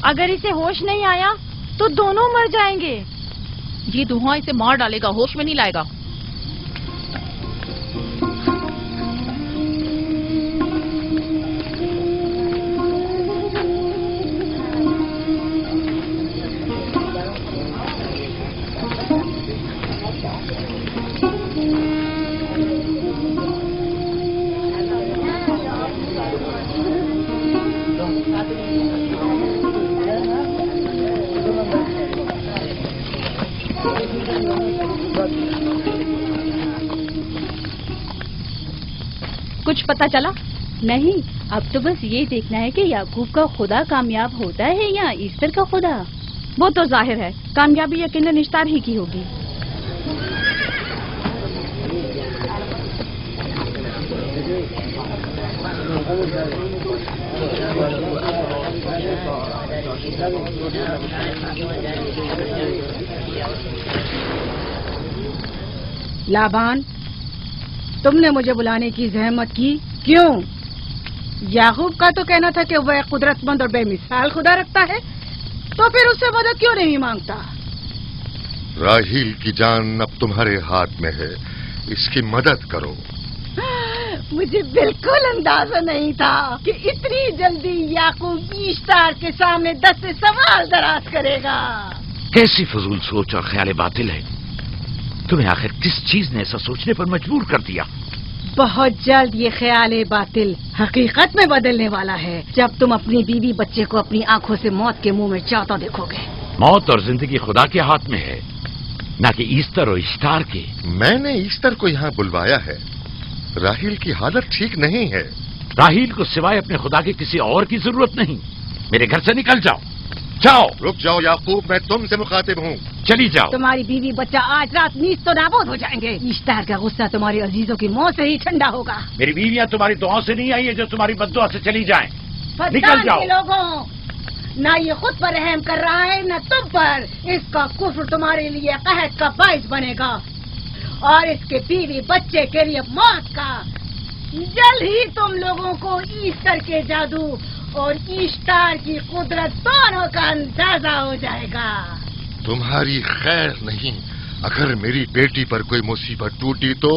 اگر اسے ہوش نہیں آیا تو دونوں مر جائیں گے. یہ دھواں اسے مار ڈالے گا، ہوش میں نہیں لائے گا. کچھ پتا چلا؟ نہیں، اب تو بس یہ دیکھنا ہے کہ یعقوب کا خدا کامیاب ہوتا ہے یا ایسٹر کا خدا. وہ تو ظاہر ہے کامیابی یقیناً اشتار ہی کی ہوگی. لابان، تم نے مجھے بلانے کی زحمت کی کیوں؟ याकूब का तो कहना था कि वह कुदरतमंद और बेमिसाल खुदा रखता है, तो फिर उससे मदद क्यों नहीं मांगता? राहील की जान अब तुम्हारे हाथ में है, इसकी मदद करो। मुझे बिल्कुल अंदाजा नहीं था कि इतनी जल्दी याकूब ईश्तार के सामने 10 से सवाल दराज करेगा। कैसी फजूल सोच और ख्याल बातिल है। तुम्हें आखिर किस चीज ने ऐसा सोचने पर मजबूर कर दिया? बहुत जल्द ये ख्याल बातिल हकीकत में बदलने वाला है, जब तुम अपनी बीवी बच्चे को अपनी आंखों से मौत के मुंह में जाता देखोगे। मौत और जिंदगी खुदा के हाथ में है, न कि ईस्टर और इश्तार के। मैंने ईस्टर को यहाँ बुलवाया है। राहील की हालत ठीक नहीं है। राहील को सिवाय अपने खुदा के किसी और की जरूरत नहीं। मेरे घर से निकल जाओ। जाओ। रुक जाओ याकूब, मैं तुमसे मुखातिब हूँ। चली जाओ। तुम्हारी बीवी बच्चा आज रात नीच तो नाबूद हो जाएंगे। ईश्तार का गुस्सा तुम्हारे अजीजों की मौत से ही ठंडा होगा। मेरी बीवियां तुम्हारी दुआओं से नहीं आई है जो तुम्हारी बद्दुआ से चली जाएं। निकल फद्दान जाओ। के लोगों, ना ये खुद पर रहम कर रहा है न तुम पर। इसका कुफ्र तुम्हारे लिए कहत का बाइस बनेगा और इसके बीवी बच्चे के लिए मौत का। जल्द ही तुम लोगों को ईस्टर के जादू और ईश्तार की कुदरत दोनों का अंदाजा हो जाएगा। तुम्हारी खैर नहीं। अगर मेरी बेटी पर कोई मुसीबत टूटी तो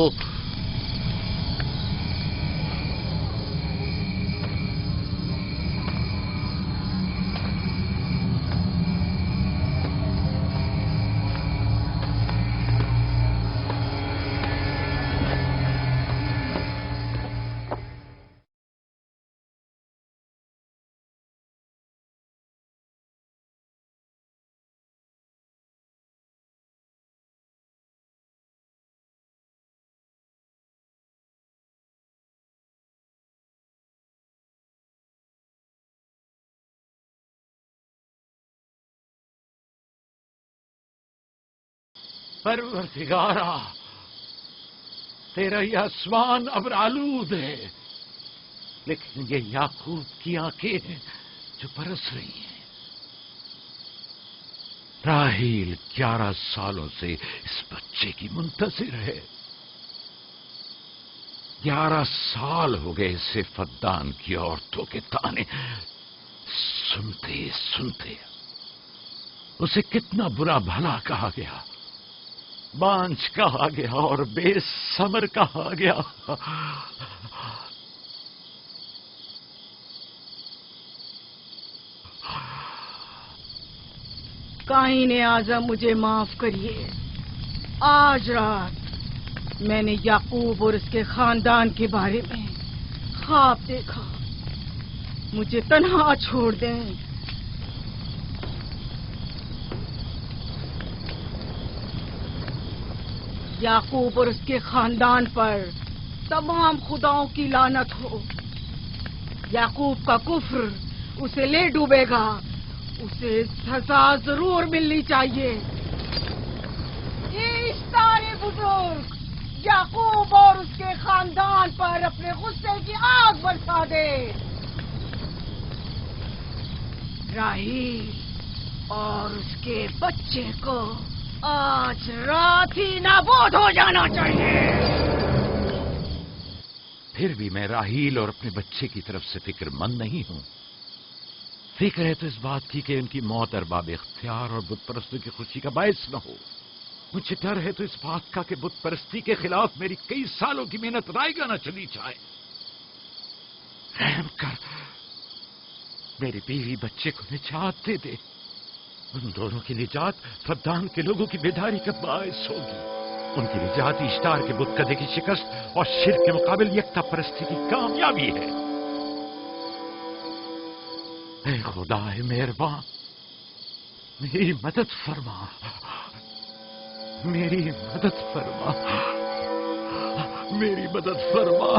परवरदिगारा, तेरा ये आसमान अब आलूद है, लेकिन ये याकूब की आंखें हैं जो बरस रही हैं। राहील 11 सालों से इस बच्चे की मुंतजिर है। 11 साल हो गए इसे फद्दान की औरतों के ताने सुनते सुनते। उसे कितना बुरा भला कहा गया, बांझ कहा गया और बेसमर कहा गया। काईन आज़म, मुझे माफ करिए। आज रात मैंने याकूब और उसके खानदान के बारे में ख्वाब देखा। मुझे तन्हा छोड़ दें। याकूब और उसके खानदान पर तमाम खुदाओं की लानत हो। याकूब का कुफ्र उसे ले डूबेगा। उसे सजा जरूर मिलनी चाहिए। ईश्तारे बुजुर्ग, याकूब और उसके खानदान पर अपने गुस्से की आग बरसा दे। राहील और उसके बच्चे को आज रात ही नाबूद हो जाना चाहिए। फिर भी मैं राहील और अपने बच्चे की तरफ से फिक्रमंद नहीं हूं। फिक्र है तो इस बात की कि उनकी मौत अरबाब इख्तियार और बुत परस्तों की खुशी का बायस न हो। मुझे डर है तो इस बात का कि बुत परस्ती के खिलाफ मेरी कई सालों की मेहनत रायगा न चली जाए। रहम कर, मेरी बीवी बच्चे को निजात दे दे। उन दोनों की निजात फद्दान के लोगों की बेदारी का बायस होगी। उनकी निजात इश्तार के बुत कदे की शिकस्त और शिर्क के मुकाबिल यकता परस्ती की कामयाबी है। ऐ खुदा है मेहरबान, मेरी मदद फरमा, मेरी मदद फरमा, मेरी मदद फरमा।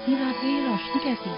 इतनी रात में ये रोशनी कैसी?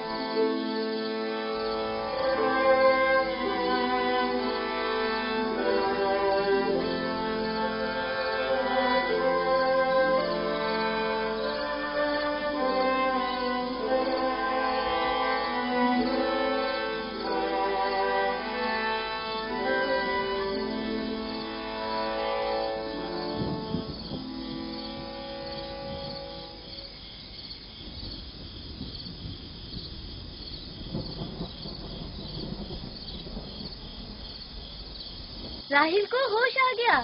राहिल को होश आ गया।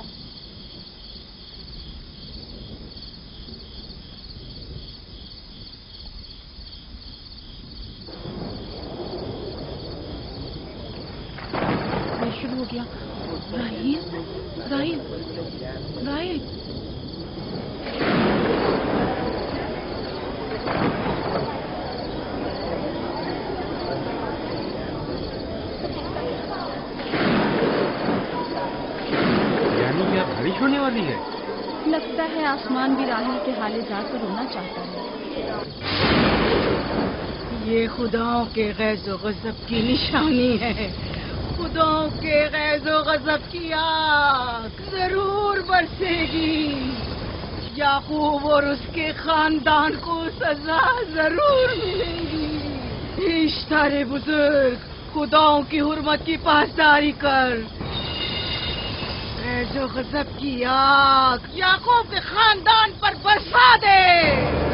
ये शुरू हो गया। राहिल, राहिल, राहिल। बारिश होने वाली है। लगता है आसमान भी राहिल के हाले जात पर रोना चाहता है। ये खुदाओं के गैज़ो गज़ब की निशानी है। खुदाओं के गैज़ो गज़ब की आग जरूर बरसेगी। याकूब और उसके खानदान को सजा जरूर मिलेगी। इश्तारे बुजुर्ग, खुदाओं की हुर्मत की पासदारी कर। जो गजब की आग याकूब के खानदान पर बरसा दे।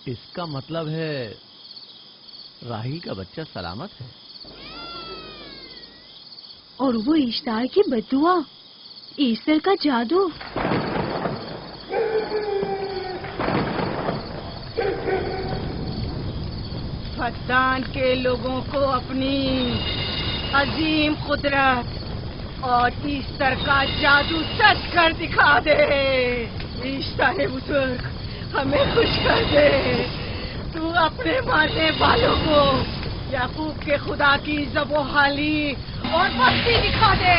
इसका मतलब है राहिल का बच्चा सलामत है। और वो इश्तार की बदुआ, ईस्टर का जादू। फद्दान के लोगों को अपनी अजीम कुदरत और ईस्टर का जादू सच कर दिखा दे। ईस्टर बुजुर्ग, हमें खुश कर दे। तू अपने मारने वालों को याकूब के खुदा की ज़बो-हाली और मस्ती दिखा दे।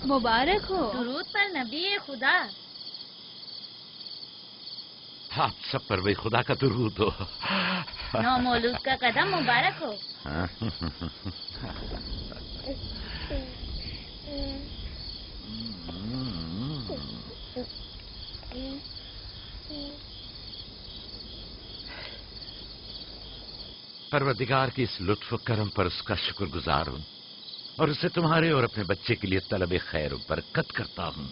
मुबारक हो। दुरूद पर नबी खुदा। आप सब पर भी खुदा का दुरूद हो। नौ मौलूद का कदम मुबारक हो। परवरदिगार की इस लुत्फ करम पर उसका शुक्रगुजार हूँ और उसे तुम्हारे और अपने बच्चे के लिए तलब खैर बरकत करता हूँ।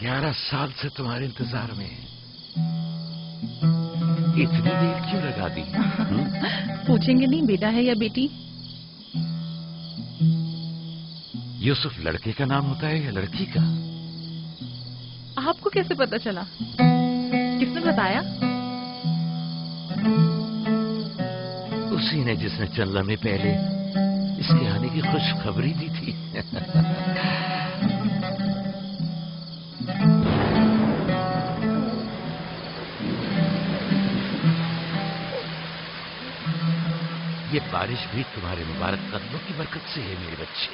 11 साल से तुम्हारे इंतजार में इतनी देर क्यों लगा दी? पूछेंगे नहीं बेटा है या बेटी? यूसुफ लड़के का नाम होता है या लड़की का? آپ کو کیسے پتا چلا؟ کس نے بتایا؟ اسی نے جس نے چند لمحے پہلے اس کے آنے کی خوشخبری دی تھی۔ یہ بارش بھی تمہارے مبارک قدموں کی برکت سے ہے میرے بچے۔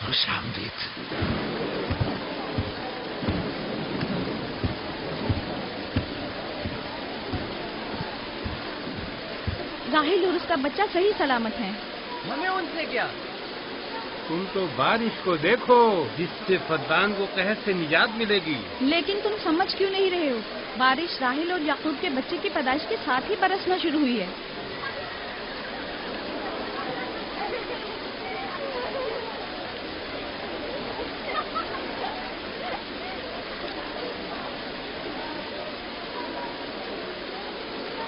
خوش آمدید۔ راحیل اور اس کا بچہ صحیح سلامت ہیں۔ ہمیں ان سے کیا؟ تم تو بارش کو دیکھو جس سے فدان کو قحط سے نجات ملے گی۔ لیکن تم سمجھ کیوں نہیں رہے ہو؟ بارش راحیل اور یعقوب کے بچے کی پیدائش کے ساتھ ہی برسنا شروع ہوئی ہے۔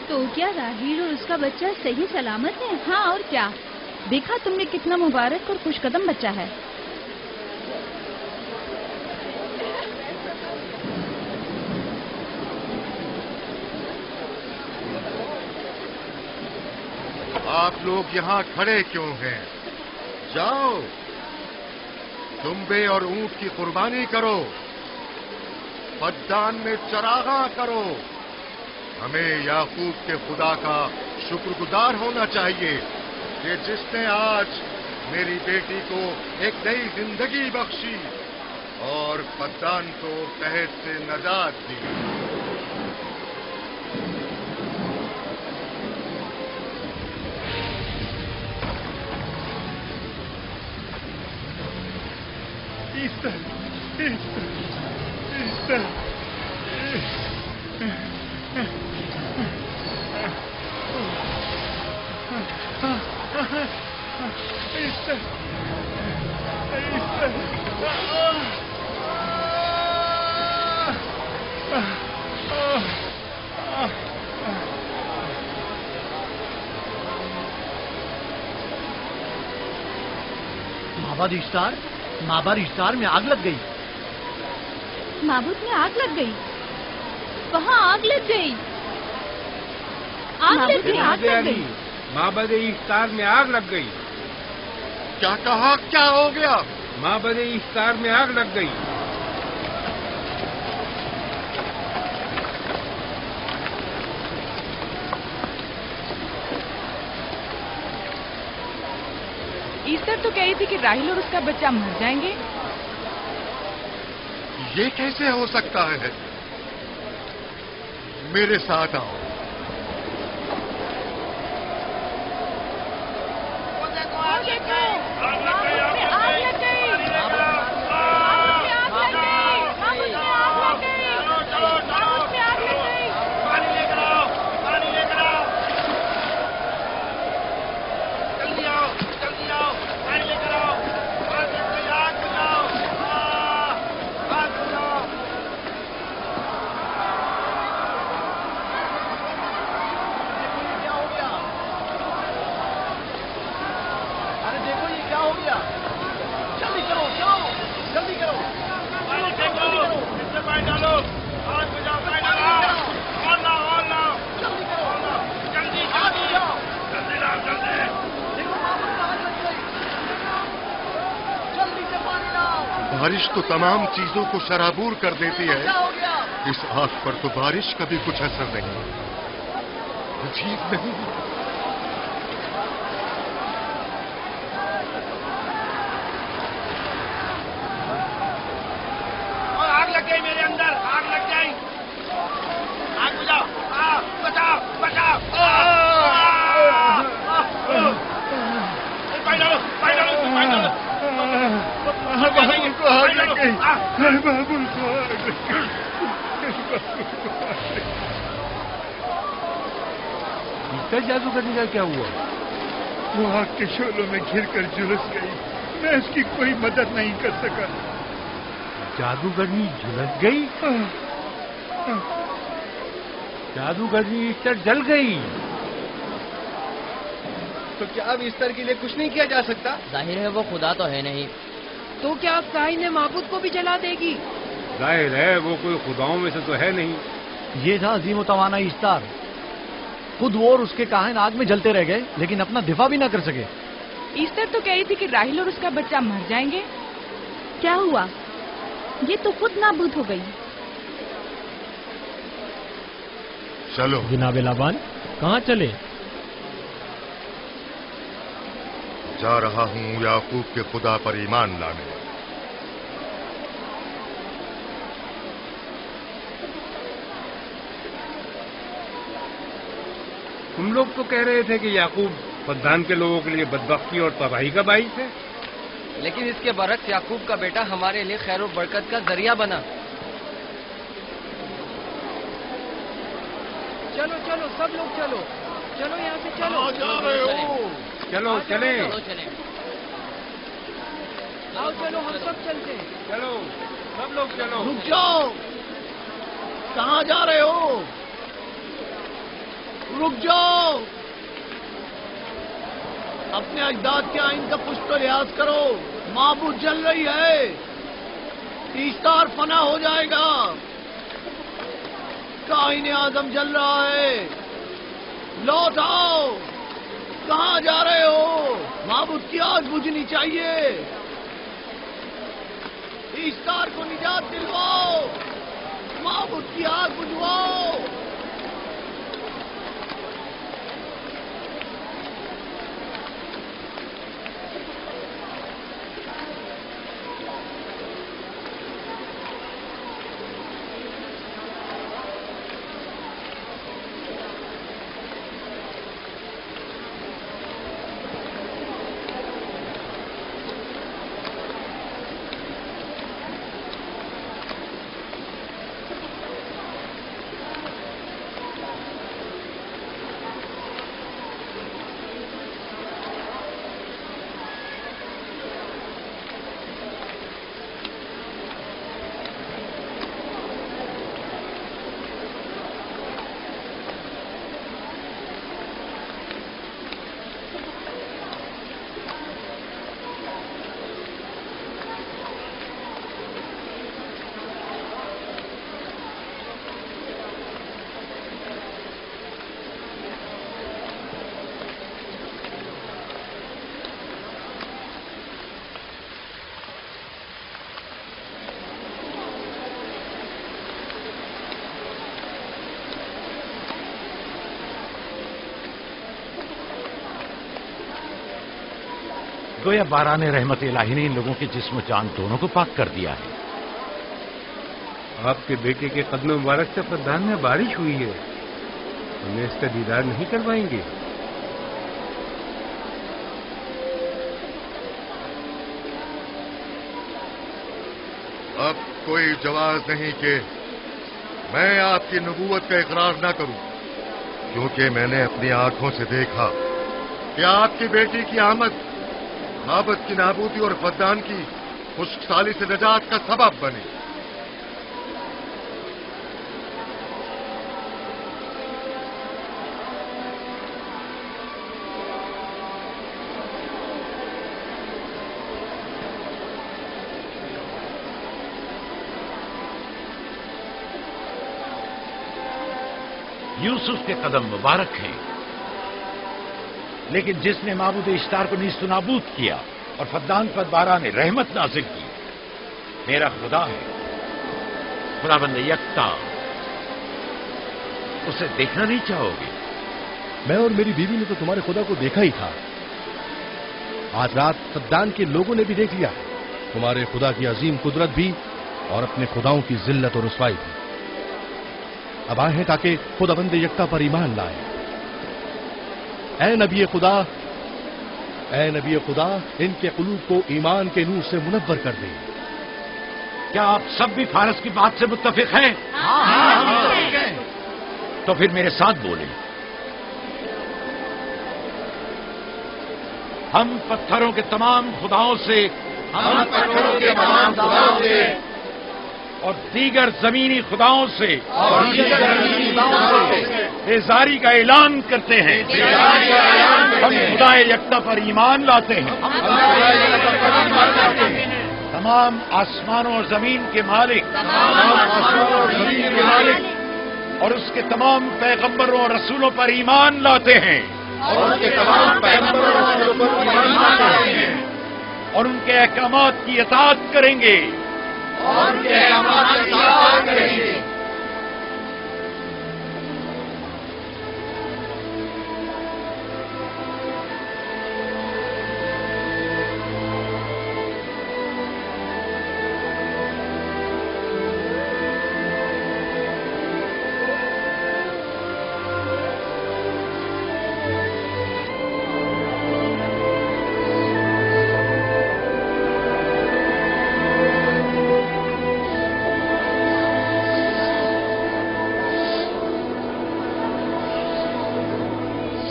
تو کیا راحیل اور اس کا بچہ صحیح سلامت ہے؟ ہاں اور کیا، دیکھا تم نے کتنا مبارک اور خوش قدم بچہ ہے۔ آپ لوگ یہاں کھڑے کیوں ہیں؟ جاؤ دمبے اور اونٹ کی قربانی کرو، فدان میں چراغاں کرو۔ ہمیں یعقوب کے خدا کا شکر گزار ہونا چاہیے کہ جس نے آج میری بیٹی کو ایک نئی زندگی بخشی اور فدان کو قحط سے نجات دی۔ معبد اشتار میں آگ لگ گئی۔ معبود میں آگ لگ گئی؟ وہاں آگ لگ گئی، آگ لگ گئی، آگ لگ گئی۔ معبد اشتار میں آگ لگ گئی۔ کیا کہا؟ کیا ہو گیا؟ معبد اشتار میں آگ لگ گئی۔ ایسٹر تو کہی تھی کہ راحیل اور اس کا بچہ مر جائیں گے۔ یہ کیسے ہو سکتا ہے؟ میرے ساتھ آؤ۔ بارش تو تمام چیزوں کو شرابور کر دیتی ہے، اس آگ پر تو بارش کا بھی کچھ اثر نہیں۔ عجیب نہیں؟ آگ لگ گئی میرے اندر، آگ لگ گئی، آگ بجھاؤ، بچاؤ بچاؤ، پانی ڈالو پانی ڈالو پانی ڈالو۔ بابو کو آگ لگ گئی، بابو کو آگ لگ گئی۔ جادوگرنی کا کیا ہوا؟ وہ آگ کے شعلوں میں گھر کر جھلس گئی، میں اس کی کوئی مدد نہیں کر سکا۔ جادوگرنی جھلس گئی؟ جادوگرنی ایسٹر جل گئی؟ تو کیا اب ایسٹر کے لیے کچھ نہیں کیا جا سکتا؟ ظاہر ہے وہ خدا تو ہے نہیں۔ تو کیا کائن معبود کو بھی جلا دے گی؟ ظاہر ہے وہ کوئی خداؤں میں سے تو ہے نہیں. یہ تھا عظیم و توانا اشتار. خود وہ اور اس کے کاہن آگ میں جلتے رہ گئے لیکن اپنا دفاع بھی نہ کر سکے. ایسٹر تو کہہ رہی تھی کہ راہیل اور اس کا بچہ مر جائیں گے. کیا ہوا؟ یہ تو خود نابود ہو گئی. چلو جناب لابان کہاں چلے؟ جا رہا ہوں یعقوب کے خدا پر ایمان لانے. تم لوگ تو کہہ رہے تھے کہ یعقوب فدان کے لوگوں کے لیے بدبختی اور تباہی کا باعث ہے. لیکن اس کے برعکس یعقوب کا بیٹا ہمارے لیے خیر و برکت کا ذریعہ بنا. چلو چلو سب لوگ چلو چلو یہاں سے چلو. جا رہے ہو؟ چلو چلیں. آؤ چلو ہم سب چلتے ہیں. چلو سب لوگ چلو. رک جاؤ. کہاں جا رہے ہو؟ رک جاؤ. اپنے اجداد کے آئین کا پشت و لحاظ کرو. معبود جل رہی ہے. ایستار فنا ہو جائے گا. کائن اعظم جل رہا ہے. لوٹ آؤ. کہاں جا رہے ہو؟ معبود کی آگ بجھنی چاہیے. ایستار کو نجات دلواؤ. معبود کی آگ بجھواؤ. گویا باران رحمت الہی نے ان لوگوں کے جسم و جان دونوں کو پاک کر دیا ہے. آپ کے بیٹے کے قدم مبارک سے فدان میں بارش ہوئی ہے. ہمیں اس کا دیدار نہیں کروائیں گے؟ اب کوئی جواز نہیں کہ میں آپ کی نبوت کا اقرار نہ کروں، کیونکہ میں نے اپنی آنکھوں سے دیکھا کہ آپ کی بیٹی کی آمد معبد کی نابودی اور فدان کی خشک سالی سے نجات کا سبب بنی. یوسف کے قدم مبارک ہیں، لیکن جس نے معبود اشتار کو نیست و نابود کیا اور فدان پر باران رحمت نازل کی میرا خدا ہے، خدا بند یکتا. اسے دیکھنا نہیں چاہو گے؟ میں اور میری بیوی نے تو تمہارے خدا کو دیکھا ہی تھا. آج رات فدان کے لوگوں نے بھی دیکھ لیا تمہارے خدا کی عظیم قدرت بھی اور اپنے خداؤں کی ذلت اور رسوائی بھی. اب آئے ہیں تاکہ خدا بند یکتا پر ایمان لائیں. اے نبی خدا ان کے قلوب کو ایمان کے نور سے منور کر دیں. کیا آپ سب بھی فارس کی بات سے متفق ہیں؟ تو پھر میرے ساتھ بولیں. ہم پتھروں کے تمام خداؤں سے اور دیگر زمینی خداؤں سے بیزاری کا اعلان کرتے ہیں. ہم خدا یکتا پر ایمان لاتے ہیں. तमाम आसमानों और जमीन के मालिक और उसके तमाम पैगंबरों और रसूलों पर ईमान लाते हैं और उनके अहकामात की इताअत करेंगे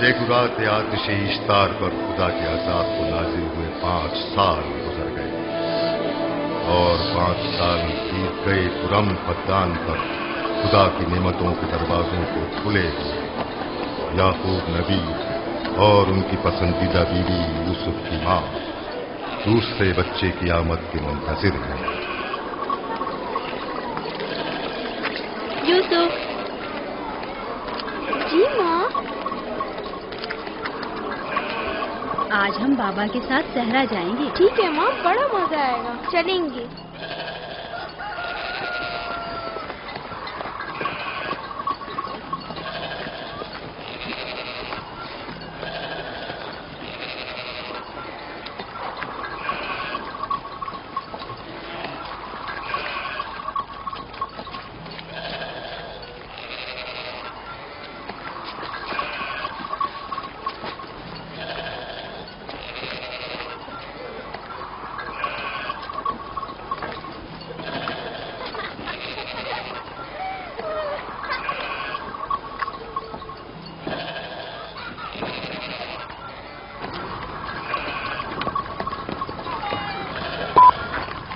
ज़ेगुरात आतिश इश्तार पर खुदा के अज़ाब को नाज़िल हुए 5 साल गुजर गए और 5 साल बीत गए पुरम फद्दान पर खुदा की नेमतों के दरवाजों को खुले याकूब नबी और उनकी पसंदीदा बीवी यूसुफ की माँ दूसरे बच्चे की आमद के मुंतज़िर हैं। यूसुफ। जी माँ। आज हम बाबा के साथ सहरा जाएंगे। ठीक है माँ, बड़ा मजा आएगा, चलेंगे।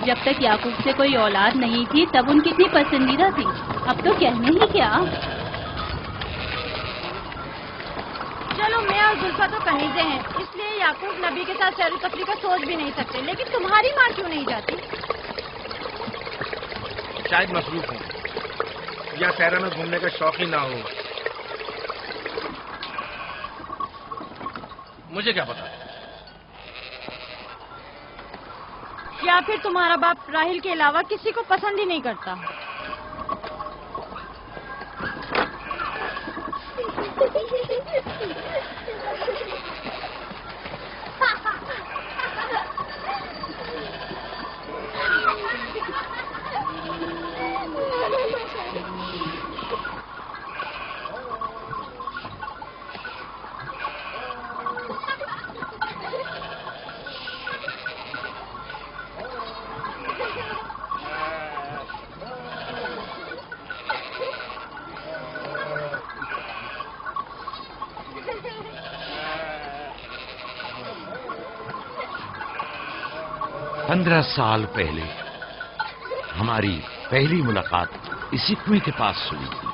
जब तक याकूब से कोई औलाद नहीं थी तब उनकी इतनी पसंदीदा थी, अब तो कहने ही क्या। चलो मैं और जुल्फा तो कनीजे हैं, इसलिए याकूब नबी के साथ सैर तफरी का सोच भी नहीं सकते, लेकिन तुम्हारी माँ क्यों नहीं जाती? शायद मसरूफ हूँ या सहरा में घूमने का शौक ही ना हो, मुझे क्या पता। या फिर तुम्हारा बाप राहिल के अलावा किसी को पसंद ही नहीं करता। पंद्रह साल पहले हमारी पहली मुलाकात इसी कुएं के पास हुई थी।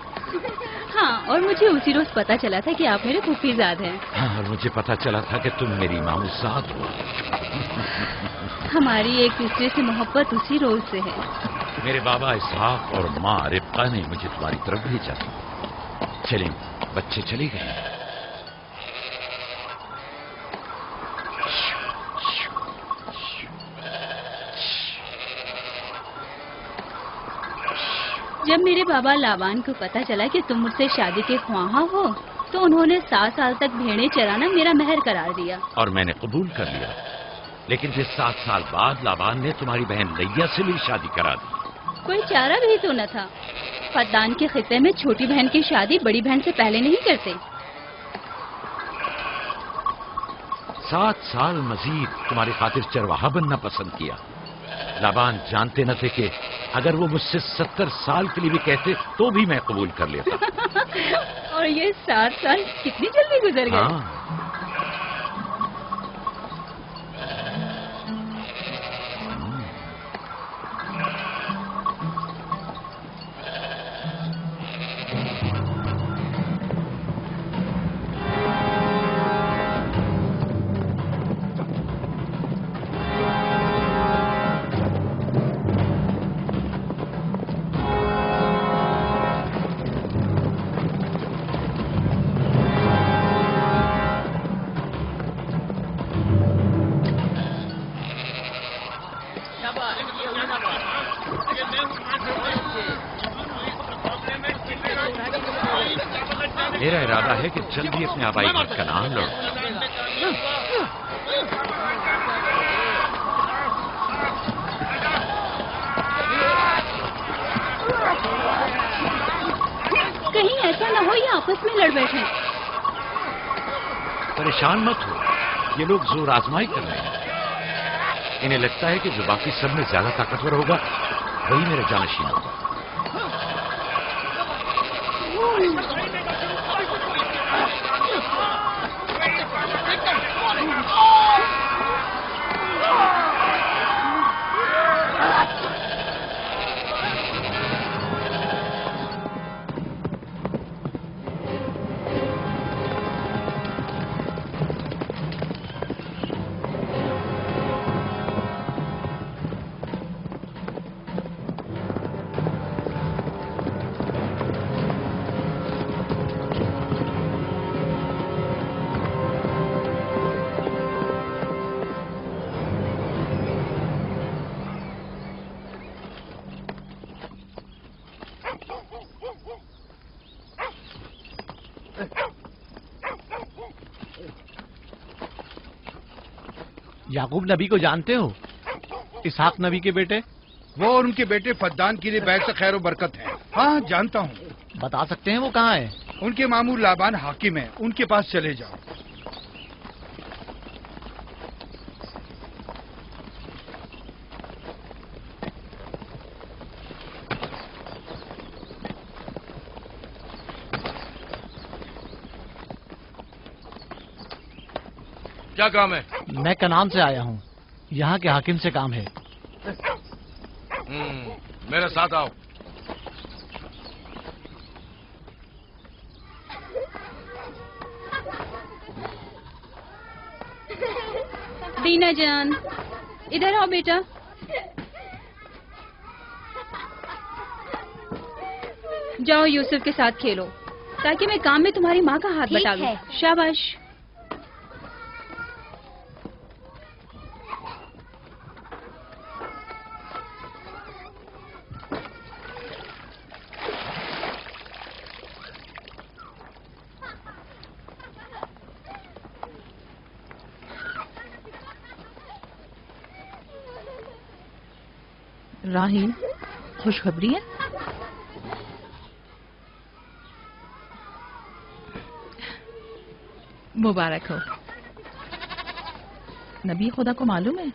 हाँ, और मुझे उसी रोज पता चला था कि आप मेरे फूफीजाद हैं। हाँ, और मुझे पता चला था कि तुम मेरी मामूजाद हो। हमारी एक दूसरे से मोहब्बत उसी रोज से है। मेरे बाबा इसहाक और माँ रिब्का ने मुझे तुम्हारी तरफ भेजा था। चलें, बच्चे चले गए। जब मेरे बाबा लाबान को पता चला कि तुम मुझसे शादी के ख्वाहां हो, तो उन्होंने 7 साल तक भेड़ें चराना मेरा महर करार दिया। और मैंने कबूल कर लिया, लेकिन फिर 7 साल बाद लाबान ने तुम्हारी बहन लैया से भी शादी करा दी। कोई चारा भी तो न था। फद्दान के खित्ते में छोटी बहन की शादी बड़ी बहन से पहले नहीं करते। 7 साल मजीद तुम्हारी खातिर चरवाहा बनना पसंद किया। लाबान जानते न थे कि अगर वो मुझसे 70 साल के लिए भी कहते तो भी मैं कबूल कर लेता। और ये 7 साल कितनी जल्दी गुजर गए। हाँ। میرا ارادہ ہے کہ جلدی اپنے آبائی گھر کا نام لڑوں. کہیں ایسا نہ ہو یہ آپس میں لڑ بیٹھے. پریشان مت ہو، یہ لوگ زور آزمائی کر رہے ہیں. انہیں لگتا ہے کہ جو باقی سب میں زیادہ طاقتور ہوگا وہی میرا جانشین ہوگا. یعقوب نبی کو جانتے ہو؟ اسحاق نبی کے بیٹے. وہ اور ان کے بیٹے فدان کے لیے باعث خیر و برکت ہیں. ہاں جانتا ہوں. بتا سکتے ہیں وہ کہاں ہیں؟ ان کے مامور لابان حاکم ہیں، ان کے پاس چلے جاؤ. کیا کام ہے؟ میں کنعان سے آیا ہوں، یہاں کے حاکم سے کام ہے. میرے ساتھ آؤ. دینا جان ادھر آؤ بیٹا. جاؤ یوسف کے ساتھ کھیلو تاکہ میں کام میں تمہاری ماں کا ہاتھ بٹا لوں. شاباش. راہیل خوشخبری ہے؟ مبارک ہو. نبی خدا کو معلوم ہے؟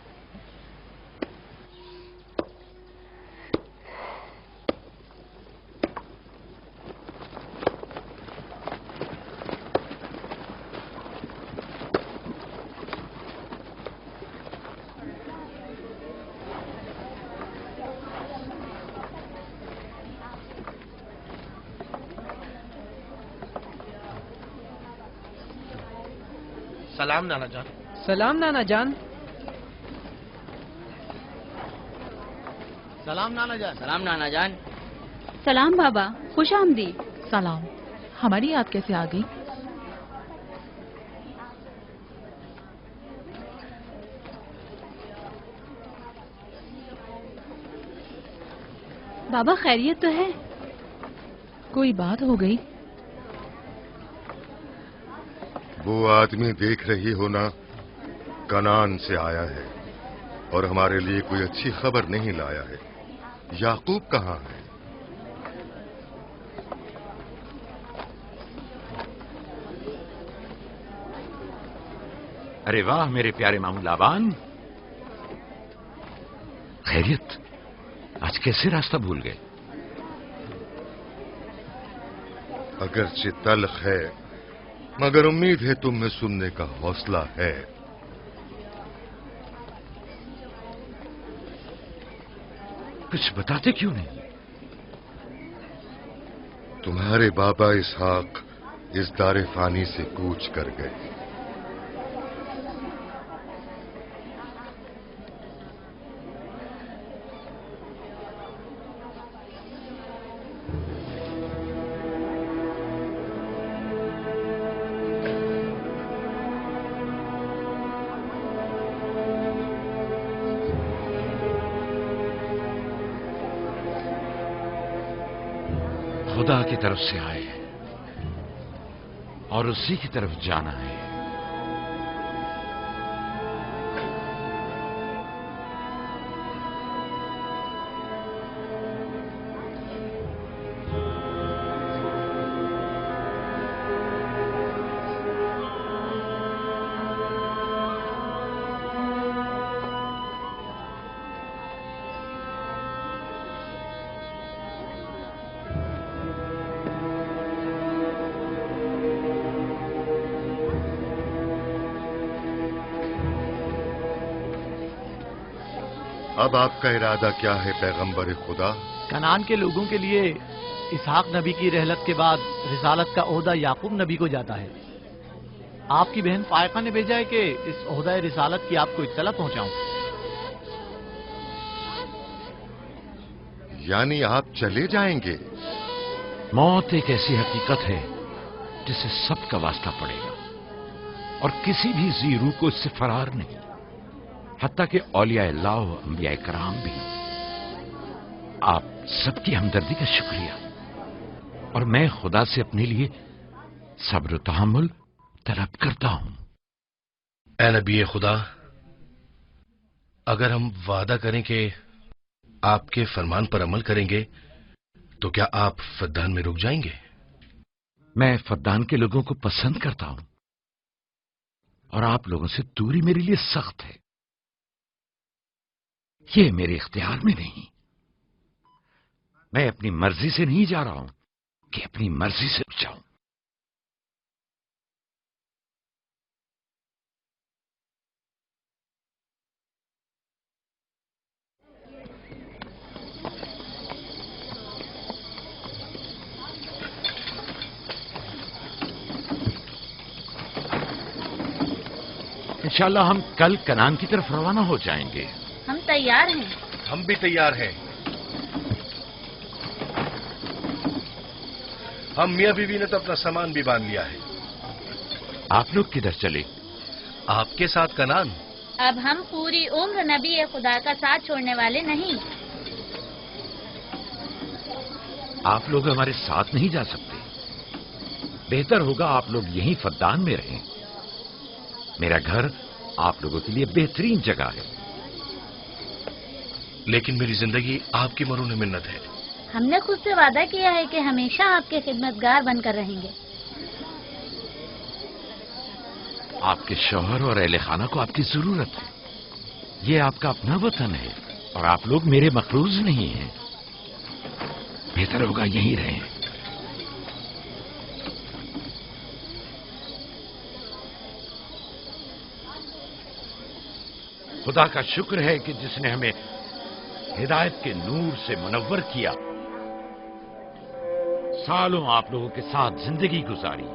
سلام نانا جان. سلام نانا جان. سلام نانا جان. سلام نانا جان. سلام بابا، خوش آمدید. سلام. ہماری یاد کیسے آ گئی؟ بابا خیریت تو ہے؟ کوئی بات ہو گئی؟ وہ آدمی دیکھ رہی ہو نا، کنعان سے آیا ہے اور ہمارے لیے کوئی اچھی خبر نہیں لایا ہے. یعقوب کہاں ہے؟ ارے واہ میرے پیارے ماموں لابان، خیریت؟ آج کیسے راستہ بھول گئے؟ اگرچہ تلخ ہے مگر امید ہے تم میں سننے کا حوصلہ ہے. کچھ بتاتے کیوں نہیں؟ تمہارے بابا اسحاق اس دار فانی سے کوچ کر گئے. خدا کی طرف سے آئے. اور اسی کی طرف جانا ہے. اب آپ کا ارادہ کیا ہے پیغمبر خدا؟ کنعان کے لوگوں کے لیے اسحاق نبی کی رحلت کے بعد رسالت کا عہدہ یعقوب نبی کو جاتا ہے. آپ کی بہن فائقہ نے بھیجا ہے کہ اس عہدہ رسالت کی آپ کو اطلاع پہنچاؤں. یعنی آپ چلے جائیں گے؟ موت ایک ایسی حقیقت ہے جسے سب کا واسطہ پڑے گا اور کسی بھی ذی روح کو اس سے فرار نہیں، حتیٰ کہ اولیاء اللہ و انبیاء کرام بھی. آپ سب کی ہمدردی کا شکریہ، اور میں خدا سے اپنے لیے صبر و تحمل طلب کرتا ہوں. اے نبی خدا، اگر ہم وعدہ کریں کہ آپ کے فرمان پر عمل کریں گے تو کیا آپ فدان میں رک جائیں گے؟ میں فدان کے لوگوں کو پسند کرتا ہوں اور آپ لوگوں سے دوری میرے لیے سخت ہے. یہ میرے اختیار میں نہیں. میں اپنی مرضی سے نہیں جا رہا ہوں کہ اپنی مرضی سے رک جاؤں. انشاءاللہ ہم کل کنعان کی طرف روانہ ہو جائیں گے. ہم تیار ہیں. ہم بھی تیار ہیں. ہم میاں بیوی نے تو اپنا سامان بھی باندھ لیا ہے. آپ لوگ کدھر چلے؟ آپ کے ساتھ کنعان. اب ہم پوری عمر نبی خدا کا ساتھ چھوڑنے والے نہیں. آپ لوگ ہمارے ساتھ نہیں جا سکتے. بہتر ہوگا آپ لوگ یہیں فدان میں رہیں. میرا گھر آپ لوگوں کے لیے بہترین جگہ ہے. لیکن میری زندگی آپ کی مرہون منت ہے. ہم نے خود سے وعدہ کیا ہے کہ ہمیشہ آپ کے خدمتگار بن کر رہیں گے. آپ کے شوہر اور اہل خانہ کو آپ کی ضرورت ہے. یہ آپ کا اپنا وطن ہے اور آپ لوگ میرے مقروض نہیں ہیں. بہتر ہوگا یہیں رہیں. خدا کا شکر ہے کہ جس نے ہمیں ہدایت کے نور سے منور کیا. سالوں آپ لوگوں کے ساتھ زندگی گزاری،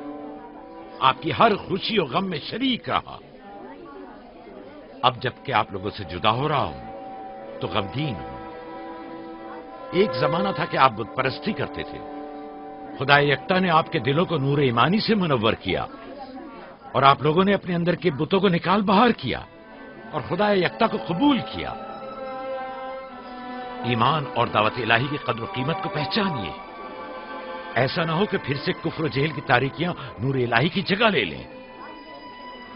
آپ کی ہر خوشی و غم میں شریک رہا. اب جب کہ آپ لوگوں سے جدا ہو رہا ہوں تو غمگین ہوں. ایک زمانہ تھا کہ آپ بت پرستی کرتے تھے. خدا یکتا نے آپ کے دلوں کو نور ایمانی سے منور کیا اور آپ لوگوں نے اپنے اندر کے بتوں کو نکال باہر کیا اور خدا یکتا کو قبول کیا. ایمان اور دعوت الہی کی قدر و قیمت کو پہچانیے. ایسا نہ ہو کہ پھر سے کفر و جہل کی تاریکیاں نور الہی کی جگہ لے لیں.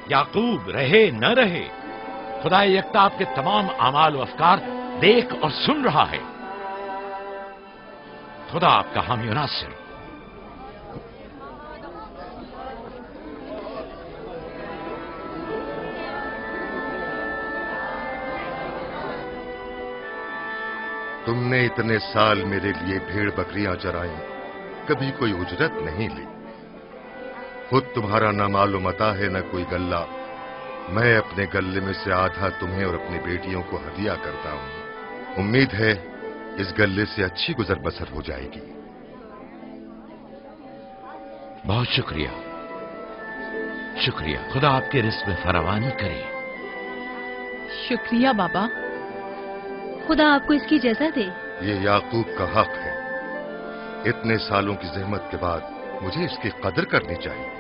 یعقوب رہے نہ رہے، خدا یکتا آپ کے تمام اعمال و افکار دیکھ اور سن رہا ہے. خدا آپ کا حامی و ناصر. تم نے اتنے سال میرے لیے بھیڑ بکریاں چرائیں، کبھی کوئی اجرت نہیں لی. خود تمہارا نہ مال و متا ہے نہ کوئی گلہ. میں اپنے گلے میں سے آدھا تمہیں اور اپنی بیٹیوں کو ہدیہ کرتا ہوں. امید ہے اس گلے سے اچھی گزر بسر ہو جائے گی. بہت شکریہ. شکریہ. خدا آپ کے رزق میں فراوانی کرے. شکریہ بابا. خدا آپ کو اس کی جزا دے. یہ یعقوب کا حق ہے. اتنے سالوں کی زحمت کے بعد مجھے اس کی قدر کرنی چاہیے.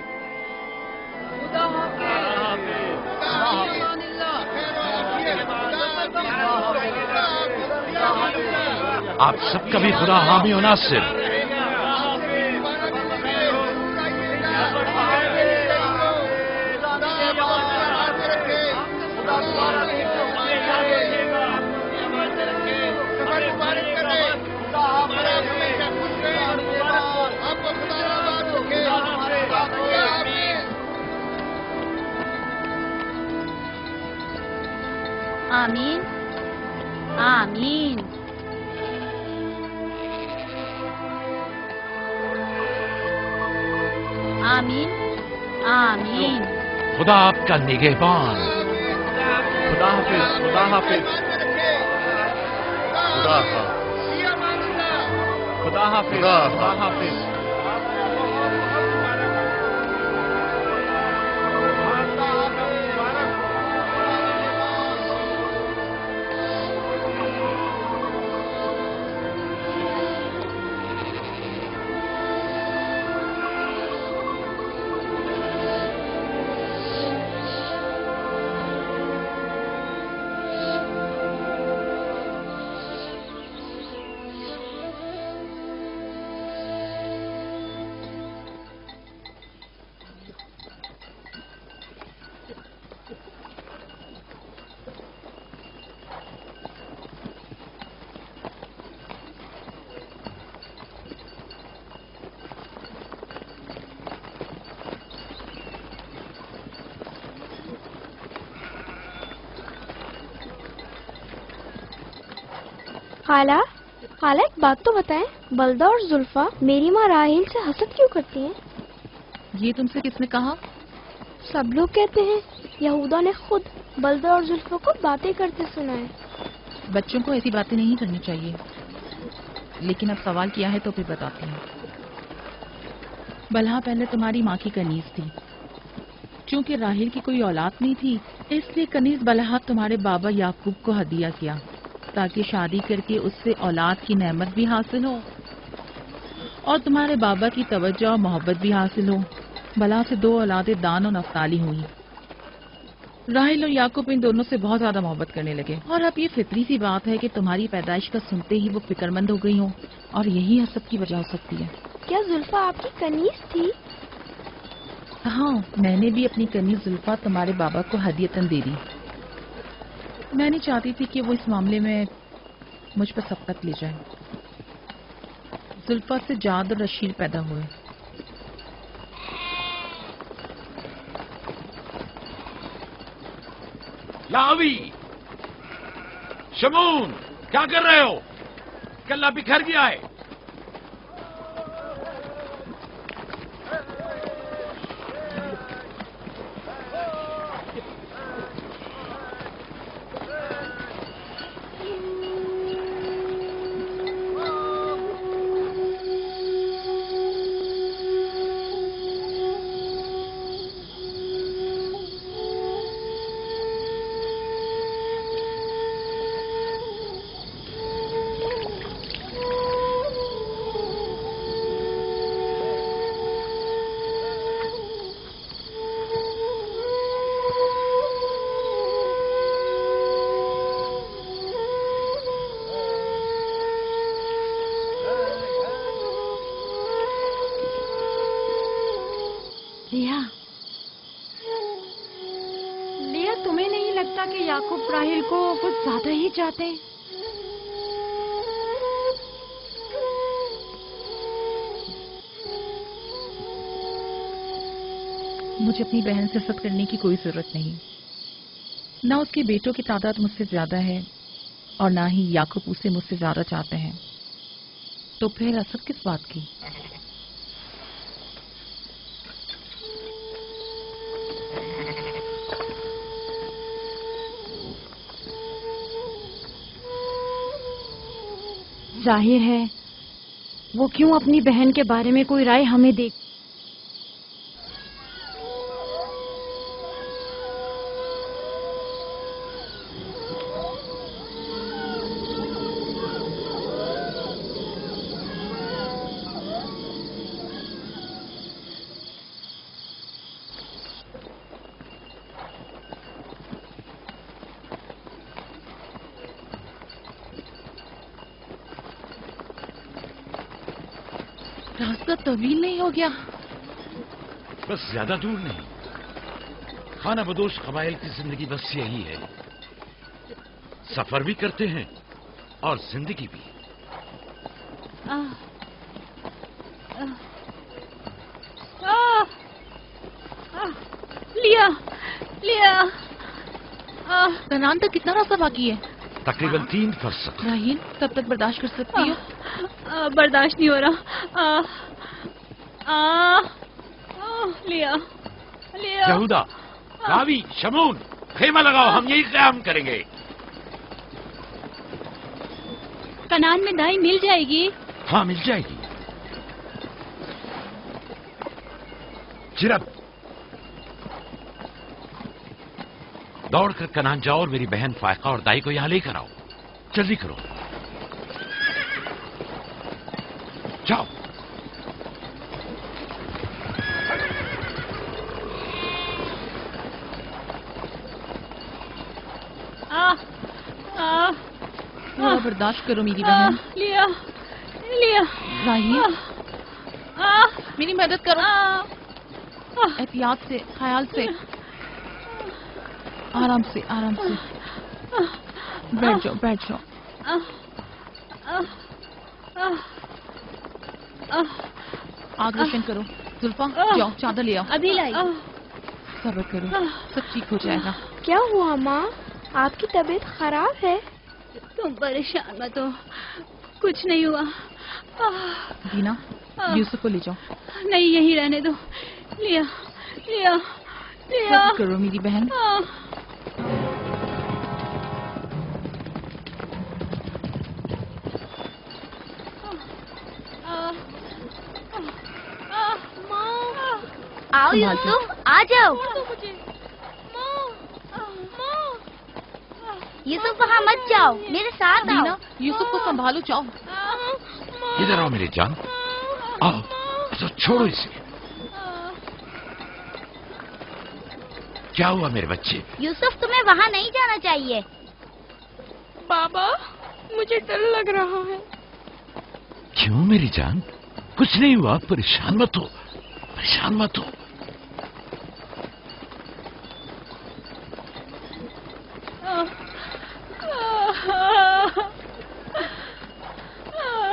آپ سب کا بھی خدا حامی و ناصر. आमीन आमीन। आमीन आमीन। खुदा आपका निगहबान। खुदा हाफिज, खुदा हाफिज, खुदा हाफिज, खुदा हाफिज, खुदा हाफिज। खाला, खाला एक बात तो बताएं, बलदा और जुल्फा मेरी माँ राहील से हसद क्यों करती हैं? ये तुमसे किसने कहा? सब लोग कहते हैं यहूदा ने खुद बलदा और जुल्फा को बातें करते सुना है। बच्चों को ऐसी बातें नहीं करनी चाहिए, लेकिन अब सवाल किया है तो फिर बताती हूँ। बलहा पहले तुम्हारी माँ की कनीज थी। चूंकि राहील की कोई औलाद नहीं थी, इसलिए कनीज बलहा तुम्हारे बाबा याकूब को हदिया किया ताकि शादी करके उससे औलाद की नेमत भी हासिल हो और तुम्हारे बाबा की तवज्जो और मोहब्बत भी हासिल हो। बलहा से 2 औलादें दान और नफ्ताली हुई। राहील और याकूब इन दोनों से बहुत ज्यादा मोहब्बत करने लगे और अब ये फितरी सी बात है कि तुम्हारी पैदाइश का सुनते ही वो फिक्रमंद हो गई हो और यही हसद की वजह हो सकती है। क्या जुल्फा आपकी कनीज थी? हाँ, मैंने भी अपनी कनीज जुल्फा तुम्हारे बाबा को हदियतन दे दी। मैं नहीं चाहती थी कि वो इस मामले में मुझ पर सबकत ले जाए। जुल्फा से जाद और रशीद पैदा हुए। लावी, शमून, क्या कर रहे हो? कल्ला बिखर गया है। लिया, तुम्हें नहीं लगता कि याकूब राहील को कुछ ज्यादा ही चाहते हैं? मुझे अपनी बहन से हसद करने की कोई जरूरत नहीं। ना उसके बेटों की तादाद मुझसे ज्यादा है और ना ही याकूब उसे मुझसे ज्यादा चाहते हैं, तो फिर हसद किस बात की? जाहिर है वो क्यों अपनी बहन के बारे में कोई राय हमें दे। रास्ता तवील नहीं हो गया? बस ज्यादा दूर नहीं। खाना बदोश कबाइल की जिंदगी बस यही है, सफर भी करते हैं और जिंदगी भी। लिया लिया कनान तक कितना रास्ता बाकी है? तकरीबन 3 फरसख। राहील, तब तक बर्दाश्त कर सकती हो? बर्दाश्त नहीं हो रहा। लिया लिया। यहूदा, रावी, शमून, खेमा लगाओ, हम यही क़याम करेंगे। कनान में दाई मिल जाएगी? हाँ, मिल जाएगी। चिरब, दौड़ कर कनान जाओ और मेरी बहन फायका और दाई को यहां लेकर आओ। जल्दी करो, जाओ। थोड़ा बर्दाश्त करो मेरी बहन। लिया लिया। राहील, मेरी मदद करो। एहतियात से, ख्याल से, आराम से, आराम से। बैठ जाओ, बैठ जाओ। आग रोशन करो। जुल्फा, जाओ चादर ले आओ। अभी लाई। सब्र करो, सब ठीक हो जाएगा। क्या हुआ माँ? आपकी तबीयत खराब है? तुम परेशान मत हो, कुछ नहीं हुआ। दीना, यूसुफ को ले जाओ। नहीं, यही रहने दो। लिया लिया लिया। सब्र करो मेरी बहन। आओ यूसुफ, आ जाओ। यूसुफ वहाँ मत जाओ, मेरे साथ आओ। दीना, यूसुफ को संभालो, जाओ। इधर आओ मेरी जान, आओ। तो छोड़ो इसे। क्या हुआ मेरे बच्चे? यूसुफ, तुम्हें वहाँ नहीं जाना चाहिए। बाबा, मुझे डर लग रहा है। क्यों मेरी जान? कुछ नहीं हुआ, परेशान मत हो, परेशान मत हो।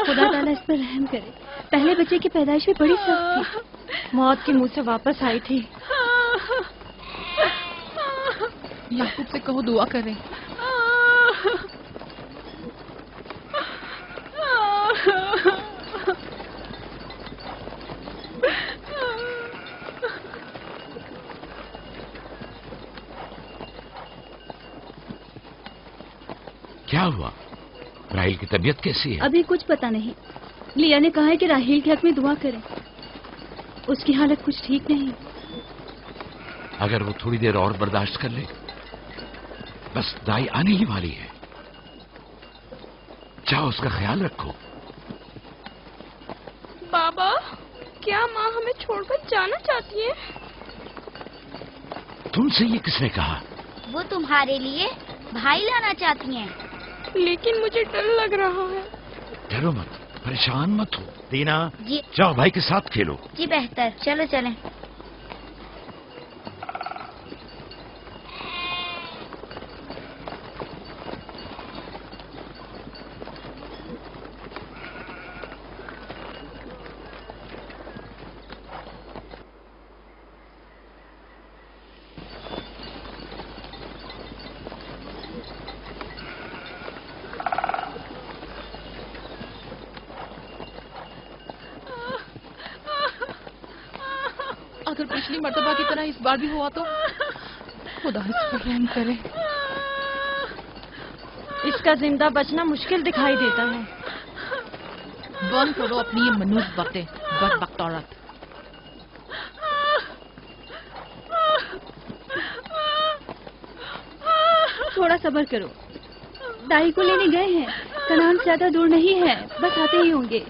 खुदा ताला इस पर रहम करे। पहले बच्चे की पैदाइश भी बड़ी सख्त थी, मौत के मुंह से वापस आई थी। याकूब से कहो दुआ करें। क्या हुआ? राहील की तबीयत कैसी है? अभी कुछ पता नहीं। लिया ने कहा है कि राहील के हक में दुआ करें। उसकी हालत कुछ ठीक नहीं। अगर वो थोड़ी देर और बर्दाश्त कर ले, बस दाई आने ही वाली है। जाओ, उसका ख्याल रखो। बाबा, क्या माँ हमें छोड़कर जाना चाहती है? तुमसे ये किसने कहा? वो तुम्हारे लिए भाई लाना चाहती हैं। लेकिन मुझे डर लग रहा है। डरो मत, परेशान मत हो। दीना, जी। जाओ भाई के साथ खेलो। जी बेहतर, चलो चलें। अगर पिछली मर्तबा की तरह इस बार भी हुआ तो खुदा इस पर रहम करे। इसका जिंदा बचना मुश्किल दिखाई देता है। बंद करो अपनी ये मनूस बातें, बदबख्त औरत। थोड़ा सब्र करो, दाई को लेने गए हैं। कनान ज्यादा दूर नहीं है, बस आते ही होंगे।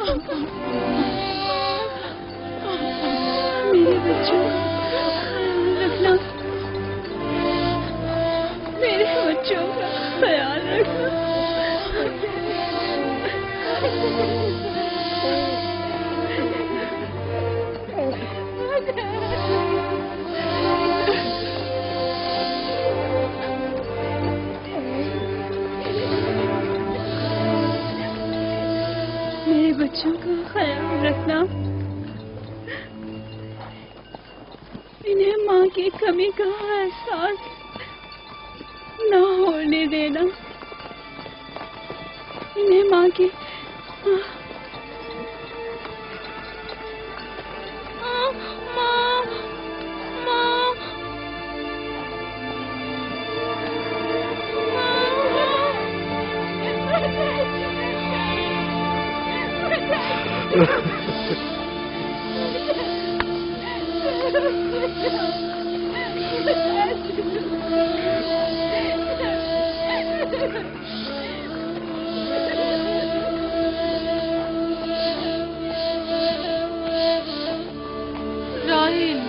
میرے بچوں رکھنا، میرے بچوں کا خیال رکھنا. میرے بچوں کا خیال رکھنا، انہیں ماں کی کمی کا احساس نہ ہونے دینا، انہیں ماں کی راہیل